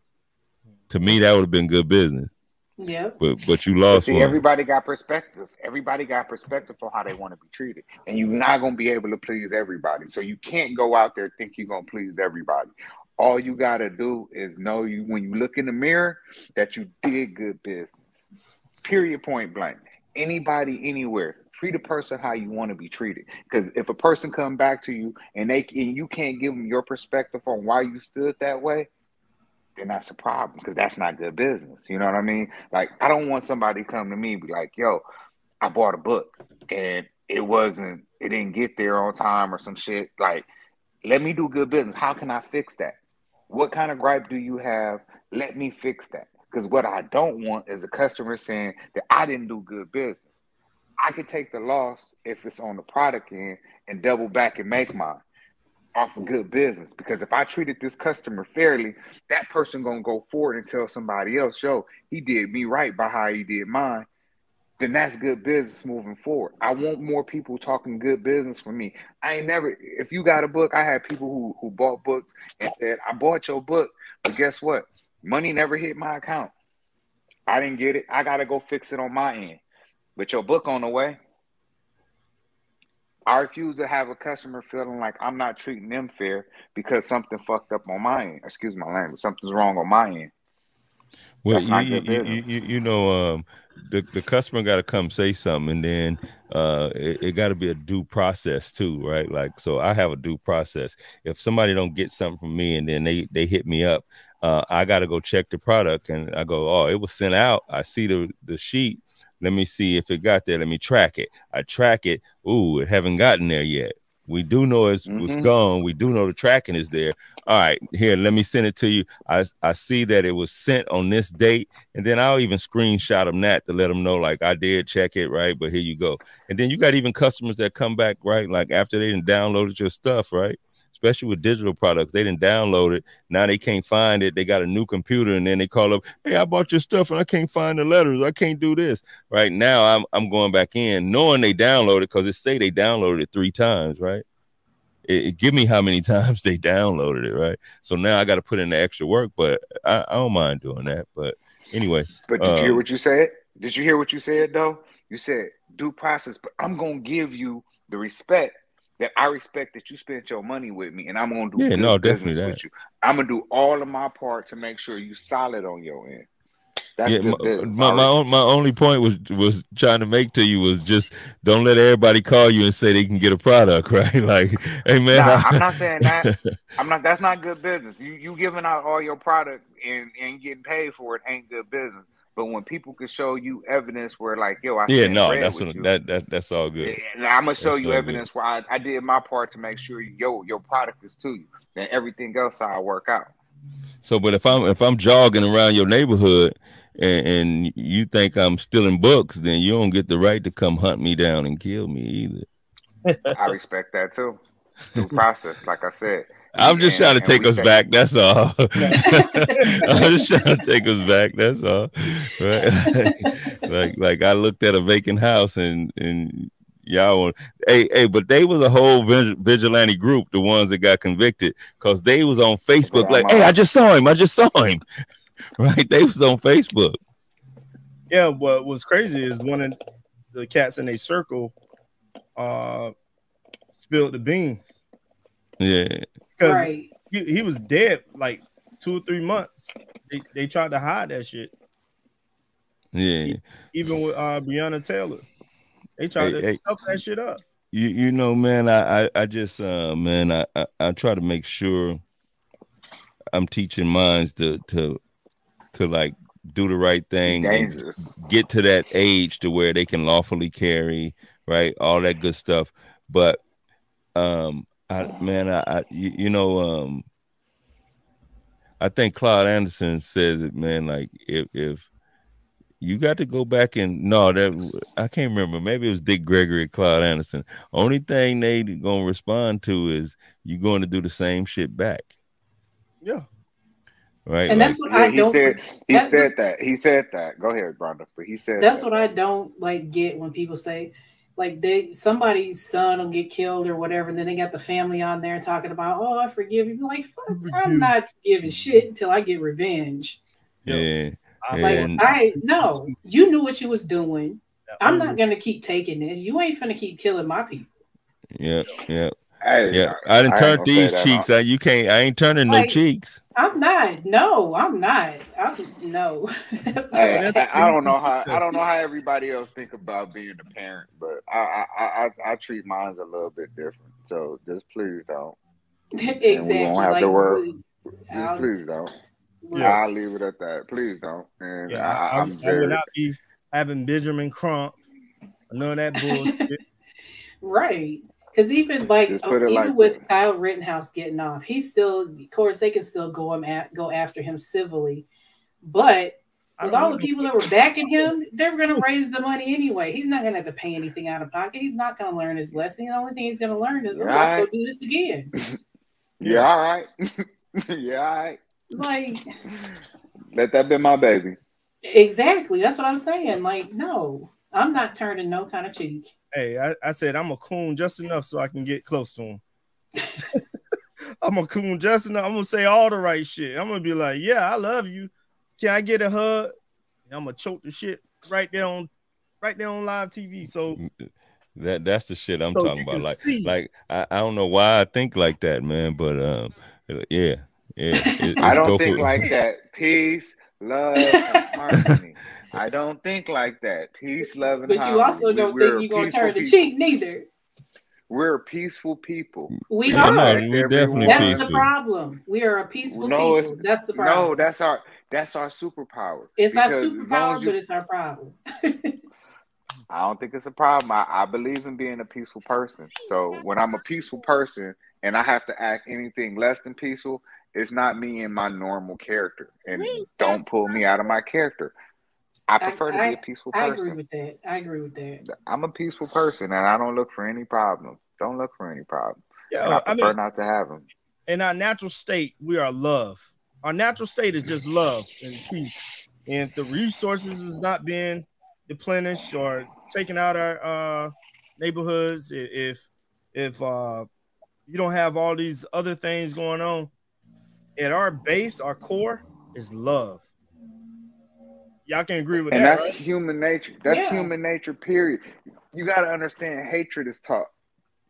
A: To me, that would have been good business.
E: Yeah.
A: But you lost one.
F: Everybody got perspective. Everybody got perspective on how they want to be treated. And you're not going to be able to please everybody. So you can't go out there think you're going to please everybody. All you got to do is know when you look in the mirror that you did good business. period, point blank. Anybody, anywhere, treat a person how you want to be treated. Because if a person come back to you and you can't give them your perspective on why you stood that way, then that's a problem, because that's not good business. You know what I mean? Like, I don't want somebody to come to me and be like, yo, I bought a book and it didn't get there on time or some shit. Like, let me do good business. How can I fix that? What kind of gripe do you have? Let me fix that. Because what I don't want is a customer saying that I didn't do good business. I could take the loss if it's on the product end and double back and make mine off of good business. Because if I treated this customer fairly, that person gonna go forward and tell somebody else, yo, he did me right by how he did mine. Then that's good business moving forward. I want more people talking good business for me. If you got a book, I had people who bought books and said, I bought your book, but guess what? Money never hit my account. I didn't get it. I got to go fix it on my end. But your book on the way. I refuse to have a customer feeling like I'm not treating them fair because something fucked up on my end. Excuse my language. Something's wrong on my end.
A: Well,
F: that's not good business.
A: The customer got to come say something, and then it got to be a due process too, right? Like, so I have a due process. If somebody don't get something from me and then they hit me up, I got to go check the product, and I go, oh, it was sent out. I see the sheet. Let me see if it got there. Let me track it. I track it. Ooh, it haven't gotten there yet. We do know it's gone. We do know the tracking is there. All right, here, let me send it to you. I see that it was sent on this date, and then I'll even screenshot them that to let them know, like, I did check it, right? But here you go. And then you got even customers that come back, right? Like after they done downloaded your stuff, right? Especially with digital products, they didn't download it. Now they can't find it. They got a new computer, and then they call up, hey, I bought your stuff and I can't find the letters. I can't do this. Right now, I'm going back in knowing they downloaded, because it say they downloaded it 3 times, right? It give me how many times they downloaded it, right? So now I got to put in the extra work, but I don't mind doing that. But anyway.
F: But did you hear what you said? Did you hear what you said, though? You said due process, but I'm going to give you the respect that I respect that you spent your money with me, and I'm going to do good business with you. I'm going to do all of my part to make sure you solid on your end. That's good business.
A: My only point was trying to make to you was just don't let everybody call you and say they can get a product, right? Like, hey man,
F: I'm not saying that. That's not good business. You giving out all your product and getting paid for it ain't good business. But when people can show you evidence where, like, yo,
A: that's all good.
F: And I'm gonna show you evidence where I did my part to make sure your product is to you. Then everything else I'll work out.
A: So, but if I'm jogging around your neighborhood and you think I'm stealing books, then you don't get the right to come hunt me down and kill me either.
F: I respect that too. Due process, like I said.
A: I'm just trying to take us back. That's all. I'm just trying to take us back. That's all. Right? like I looked at a vacant house and y'all want, but they was a whole vigilante group, the ones that got convicted, because they was on Facebook like, hey, I just saw him. Right? They was on Facebook.
C: Yeah, what was crazy is one of the cats in their circle spilled the beans.
A: Yeah.
C: Because he was dead like 2 or 3 months. They tried to hide that shit.
A: Yeah.
C: Even with Breonna Taylor. They tried to cover that shit up.
A: You know, man, I just I try to make sure I'm teaching minds to like do the right thing and get to that age to where they can lawfully carry, right? All that good stuff. But I think Claude Anderson says it, man, like if you got to go back and I can't remember. Maybe it was Dick Gregory or Claude Anderson. Only thing they gonna respond to is you going to do the same shit back.
C: Yeah.
E: Right. And that's what I don't.
F: He said that. Go ahead, Rhonda. But he said
E: that's what I don't like get when people say, like, somebody's son will get killed or whatever, and then they got the family on there talking about, oh, I forgive you. Like, I'm not forgiving shit until I get revenge.
A: Yeah.
E: No, you knew what you was doing. I'm not gonna keep taking this. You ain't finna keep killing my people.
A: Yeah.
F: Hey,
A: Yeah, I didn't
F: I ain't
A: turn
F: gonna say
A: these
F: that.
A: cheeks. You can't. I ain't turning no
E: Like,
A: cheeks.
E: I'm not. No, I'm not. No. That's not
F: Hey,
E: what I'm
C: That's
F: I
E: saying.
F: don't
C: easy
F: know
C: to
F: how
C: us.
F: everybody else think about being a parent, but I treat mine a little bit different. So just please don't, and we won't
E: Exactly.
F: have to
E: Like,
F: work. Just
E: I'll,
F: please don't.
C: Yeah.
F: I'll leave it at that. Please don't. And
C: Yeah,
F: I'm
C: I would
F: very.
C: not be having Benjamin Crump, none of that bullshit.
E: right. Because even like
F: Just put it
E: even
F: like
E: with
F: this.
E: Kyle Rittenhouse getting off, he's still, of course, they can still go after him civilly, but
C: I
E: with
C: don't
E: all
C: want
E: the
C: no
E: people that were backing him, they were going to raise the money anyway. He's not going to have to pay anything out of pocket. He's not going to learn his lesson. The only thing he's going to learn is,
F: Yeah,
E: oh, I go do this again.
F: Yeah, all right. Yeah, all right.
E: Like,
F: Let that be my baby.
E: exactly. That's what I'm saying. Like, no, I'm not turning no kind of cheek.
C: Hey, I said I'm a coon just enough so I can get close to him. I'm a coon just enough. I'm gonna say all the right shit. I'm gonna be like, yeah, I love you. Can I get a hug? And I'm gonna choke the shit right there on live TV. So
A: That's the shit I'm
C: so
A: talking
C: you
A: about.
C: can see.
A: I don't know why I think like that, man. But yeah.
F: I
A: It's
F: don't
A: go
F: think
A: for
F: like that. Peace, love, and harmony. I don't think like that. Peace, love, and
E: But you
F: harmony.
E: also don't
F: We're
E: think you're going to
F: peaceful
E: turn the
F: people.
E: cheek neither.
F: We're peaceful people.
E: We
A: Yeah, no,
E: are.
F: Respect
A: we definitely
F: everyone.
E: That's the
A: peaceful.
E: problem. We are a peaceful
F: No, it's
E: people. That's the
F: no.
E: problem.
F: That's our superpower.
E: It's our
F: Because as long as
E: superpower,
F: you,
E: but it's our problem.
F: I don't think it's a problem. I believe in being a peaceful person. So when I'm a peaceful person and I have to act anything less than peaceful, it's not me in my normal character. And don't pull me out of my character. I prefer to be a peaceful
E: I
F: person.
E: agree with that. I agree with that.
F: I'm a peaceful person and I don't look for any problems. Don't look for any problems. And
C: Yeah,
F: I prefer not to have them.
C: In our natural state, we are love. Our natural state is just love and peace. And if the resources is not being replenished or taken out our neighborhoods, if you don't have all these other things going on, at our base, our core is love. Y'all can agree with
F: And
C: that,
F: that's
C: right?
F: human nature. That's
E: Yeah.
F: human nature, period. You got to understand hatred is taught.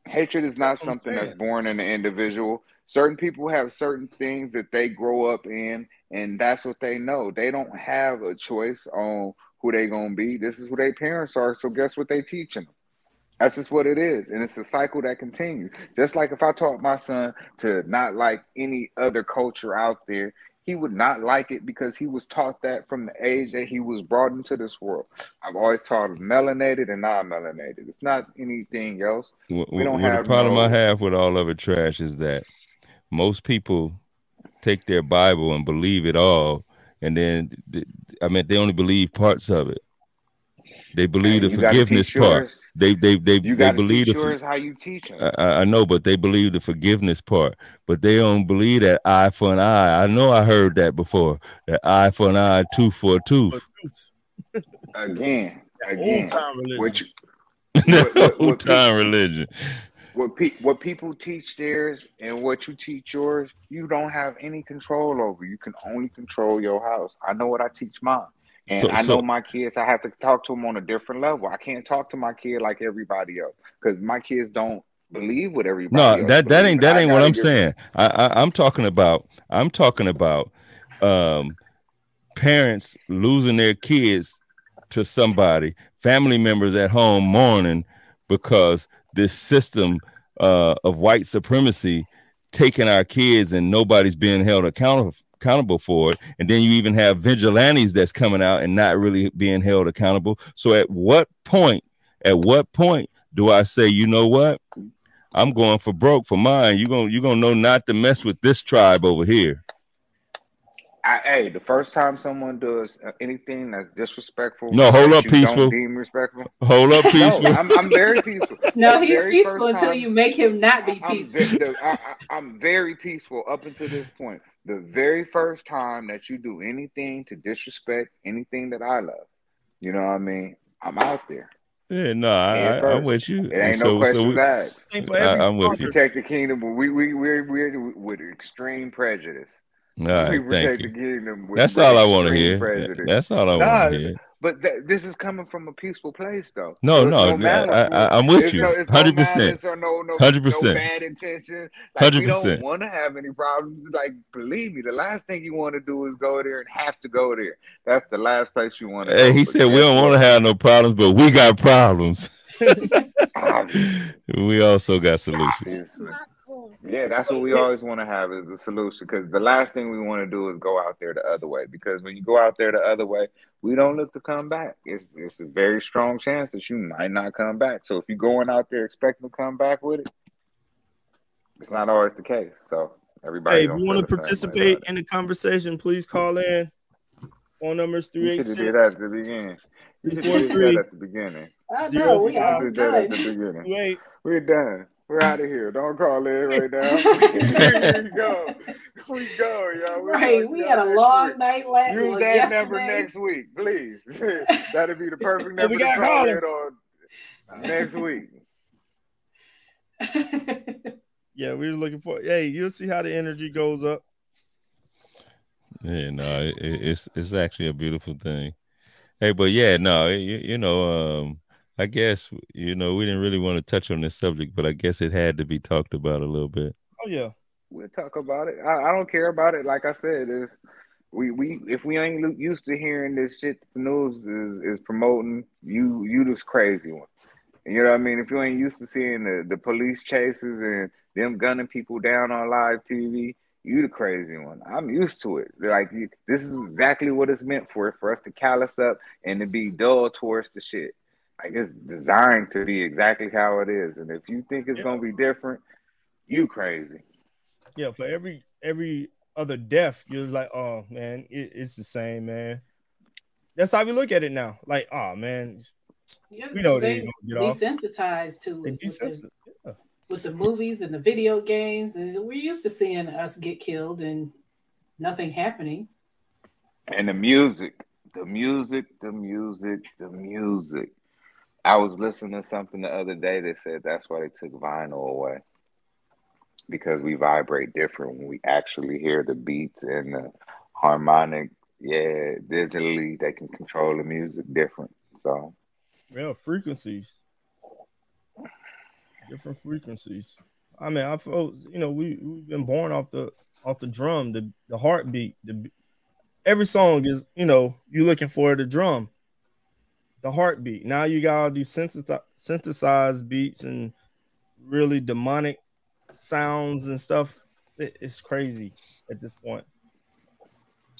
F: Hatred is not
C: That's what I'm
F: something that's
C: saying.
F: born in the individual. Certain people have certain things that they grow up in, and that's what they know. They don't have a choice on who they gonna be. This is who their parents are. So guess what they teaching them? That's just what it is, and it's a cycle that continues. Just like if I taught my son to not like any other culture out there, he would not like it because he was taught that from the age that he was brought into this world. I've always taught him melanated and non-melanated. It's not anything else. We don't
A: Well, the
F: have
A: problem I
F: no.
A: have with all of it trash is that most people take their Bible and believe it all, and then they only believe parts of it. They believe the
F: You got to
A: forgiveness
F: teach
A: part.
F: yours.
A: They
F: You got to
A: believe
F: teach yours how you teach them.
A: I know, but they believe the forgiveness part. But they don't believe that eye for an eye. I know I heard that before. That eye for an eye, tooth for a tooth.
F: Again.
C: Old time religion.
A: Old time religion.
F: What people teach theirs and what you teach yours, you don't have any control over. You can only control your house. I know what I teach mine. And I know my kids, I have to talk to them on a different level. I can't talk to my kid like everybody else because my kids don't believe what everybody else.
A: That ain't what I'm saying. I'm talking about parents losing their kids to somebody, family members at home mourning because this system of white supremacy taking our kids and nobody's being held accountable for it. And then you even have vigilantes that's coming out and not really being held accountable. So at what point do I say, you know what? I'm going for broke for mine. You're gonna know not to mess with this tribe over here.
F: Hey, the first time someone does anything that's disrespectful,
A: no, hold up, peaceful.
F: Don't deem respectful.
A: Hold up, peaceful.
F: No, I'm very peaceful.
E: No, he's peaceful until you make him not be peaceful.
F: I'm very peaceful up until this point. The very first time that you do anything to disrespect anything that I love, you know what I mean? I'm out there.
A: Yeah, no, I'm with you.
F: It ain't no questions asked.
A: I'm with you.
F: Protect the kingdom, but we're with extreme prejudice.
A: All right,
F: We
A: thank
F: protect the
A: you.
F: kingdom with
A: That's all I want to
F: extreme
A: hear.
F: prejudice.
A: That's all I want
F: Nah,
A: to hear.
F: but this is coming from a peaceful place, though.
A: No,
F: So it's
A: no,
F: no malice.
A: I'm with
F: It's
A: you.
F: it's no
A: 100%.
F: malice or no
A: 100%.
F: bad intention. Like, we don't
A: 100%.
F: want to have any problems. Like, believe me, the last thing you want to do is go there and have to go there. That's the last place you want to go.
A: Hey, he
F: But
A: said we
F: guess
A: don't want to
F: what?
A: have no problems, but we got problems.
F: Obviously.
A: We also got solutions.
F: Obviously. Yeah, that's what we always want to have is the solution, because the last thing we want to do is go out there the other way, because when you go out there the other way, we don't look to come back. It's a very strong chance that you might not come back. So if you're going out there expecting to come back with it, it's not always the case. So everybody,
C: hey, if you want to participate in the conversation, please call in. Phone number is 386.
F: You should have did that at the beginning. You should have did that at the beginning.
E: I know, we
F: At
E: are
F: the beginning. We're done. We're out of here. Don't call in right now. Here you go. We go, y'all.
E: Right. We had a long night last
F: week. Use that number next week, please. That'll be the perfect number to call in on next week.
C: Yeah, we were looking for. Hey, you'll see how the energy goes up.
A: Yeah, no, it's actually a beautiful thing. Hey, but yeah, no, I guess, we didn't really want to touch on this subject, but I guess it had to be talked about a little bit.
C: Oh, yeah.
F: We'll talk about it. I don't care about it. Like I said, if we ain't used to hearing this shit, the news is promoting, you this crazy one. You know what I mean? If you ain't used to seeing the police chases and them gunning people down on live TV, you the crazy one. I'm used to it. Like, this is exactly what it's meant for us to callous up and to be dull towards the shit. Like, it's designed to be exactly how it is. And if you think it's gonna be different, you crazy.
C: Yeah, for every other death, you're like, oh man, it's the same, man. That's how we look at it now. Like, oh man, we know they gonna get off.
E: Desensitized to it with the movies and the video games, and we're used to seeing us get killed and nothing happening.
F: And the music. I was listening to something the other day that said that's why they took vinyl away. Because we vibrate different when we actually hear the beats and the harmonic. Yeah, digitally they can control the music different. So
C: yeah, frequencies. Different frequencies. I mean, I felt, we've been born off the drum, the heartbeat. Every song is, you're looking for the drum, the heartbeat. Now you got all these synthesized beats and really demonic sounds and stuff. It's crazy at this point.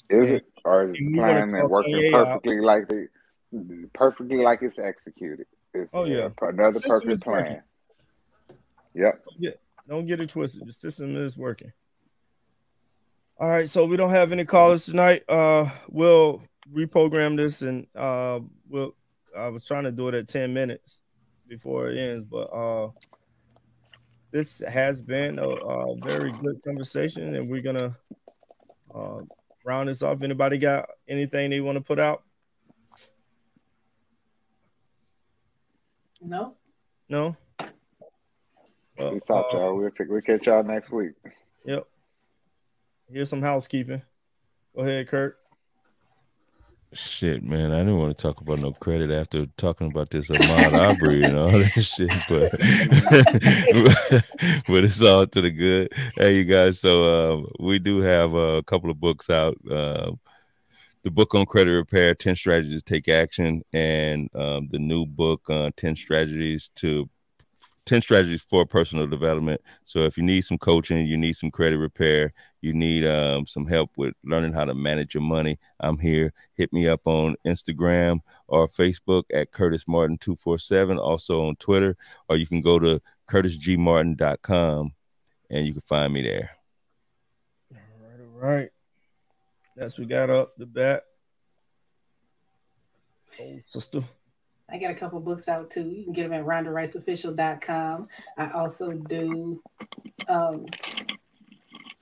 F: Is it? Or is the plan and working perfectly like it's executed? It's another perfect plan.
C: Working.
F: Yep.
C: Yeah, don't get it twisted. The system is working. All right, so we don't have any callers tonight. We'll reprogram this, and I was trying to do it at 10 minutes before it ends, but this has been a very good conversation, and we're gonna round this off. Anybody got anything they want to put out?
E: No.
F: Peace out, y'all. We'll catch y'all next week.
C: Yep. Here's some housekeeping. Go ahead, Kurt.
A: Shit, man, I didn't want to talk about no credit after talking about this Ahmaud Arbery and all that shit, but it's all to the good. Hey, you guys, so we do have a couple of books out. The book on credit repair, 10 Strategies to Take Action, and the new book, 10 Strategies for Personal Development. So if you need some coaching, you need some credit repair, you need some help with learning how to manage your money, I'm here. Hit me up on Instagram or Facebook at Curtis Martin 247, also on Twitter, or you can go to curtisgmartin.com and you can find me there.
C: All right. That's we got up the bat. Soul Sister.
E: I got a couple books out too. You can get them at RhondaWrightsOfficial.com. I also do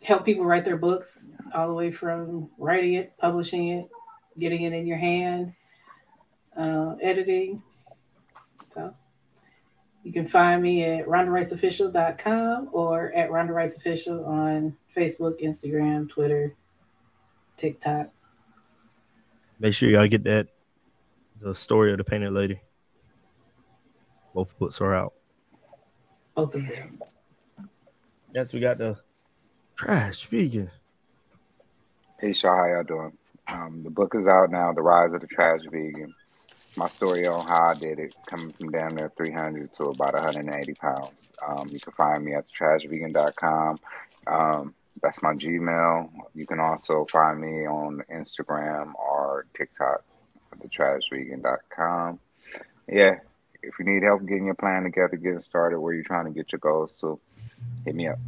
E: help people write their books, all the way from writing it, publishing it, getting it in your hand, editing. So you can find me at RhondaWrightsOfficial.com or at RhondaWrightsOfficial on Facebook, Instagram, Twitter, TikTok.
C: Make sure y'all get that. The Story of the Painted Lady. Both books are out.
E: Both of them.
C: Yes, we got the Trash Vegan.
F: Hey, Shaw, how y'all doing? The book is out now, The Rise of the Trash Vegan. My story on how I did it, coming from down there 300 to about 180 pounds. You can find me at thetrashvegan.com. That's my Gmail. You can also find me on Instagram or TikTok at thetrashvegan.com. Yeah, if you need help getting your plan together, getting started, where you're trying to get your goals to, hit me up.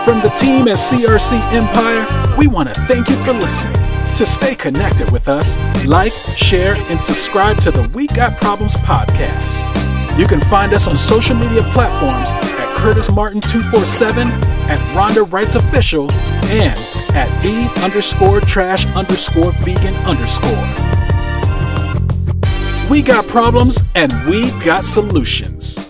B: From the team at CRC Empire, we want to thank you for listening. To stay connected with us, like, share, and subscribe to the We Got Problems podcast. You can find us on social media platforms at Curtis Martin 247, at Rhonda Wrights Official, and at the_trash_vegan_. We got problems and we got solutions.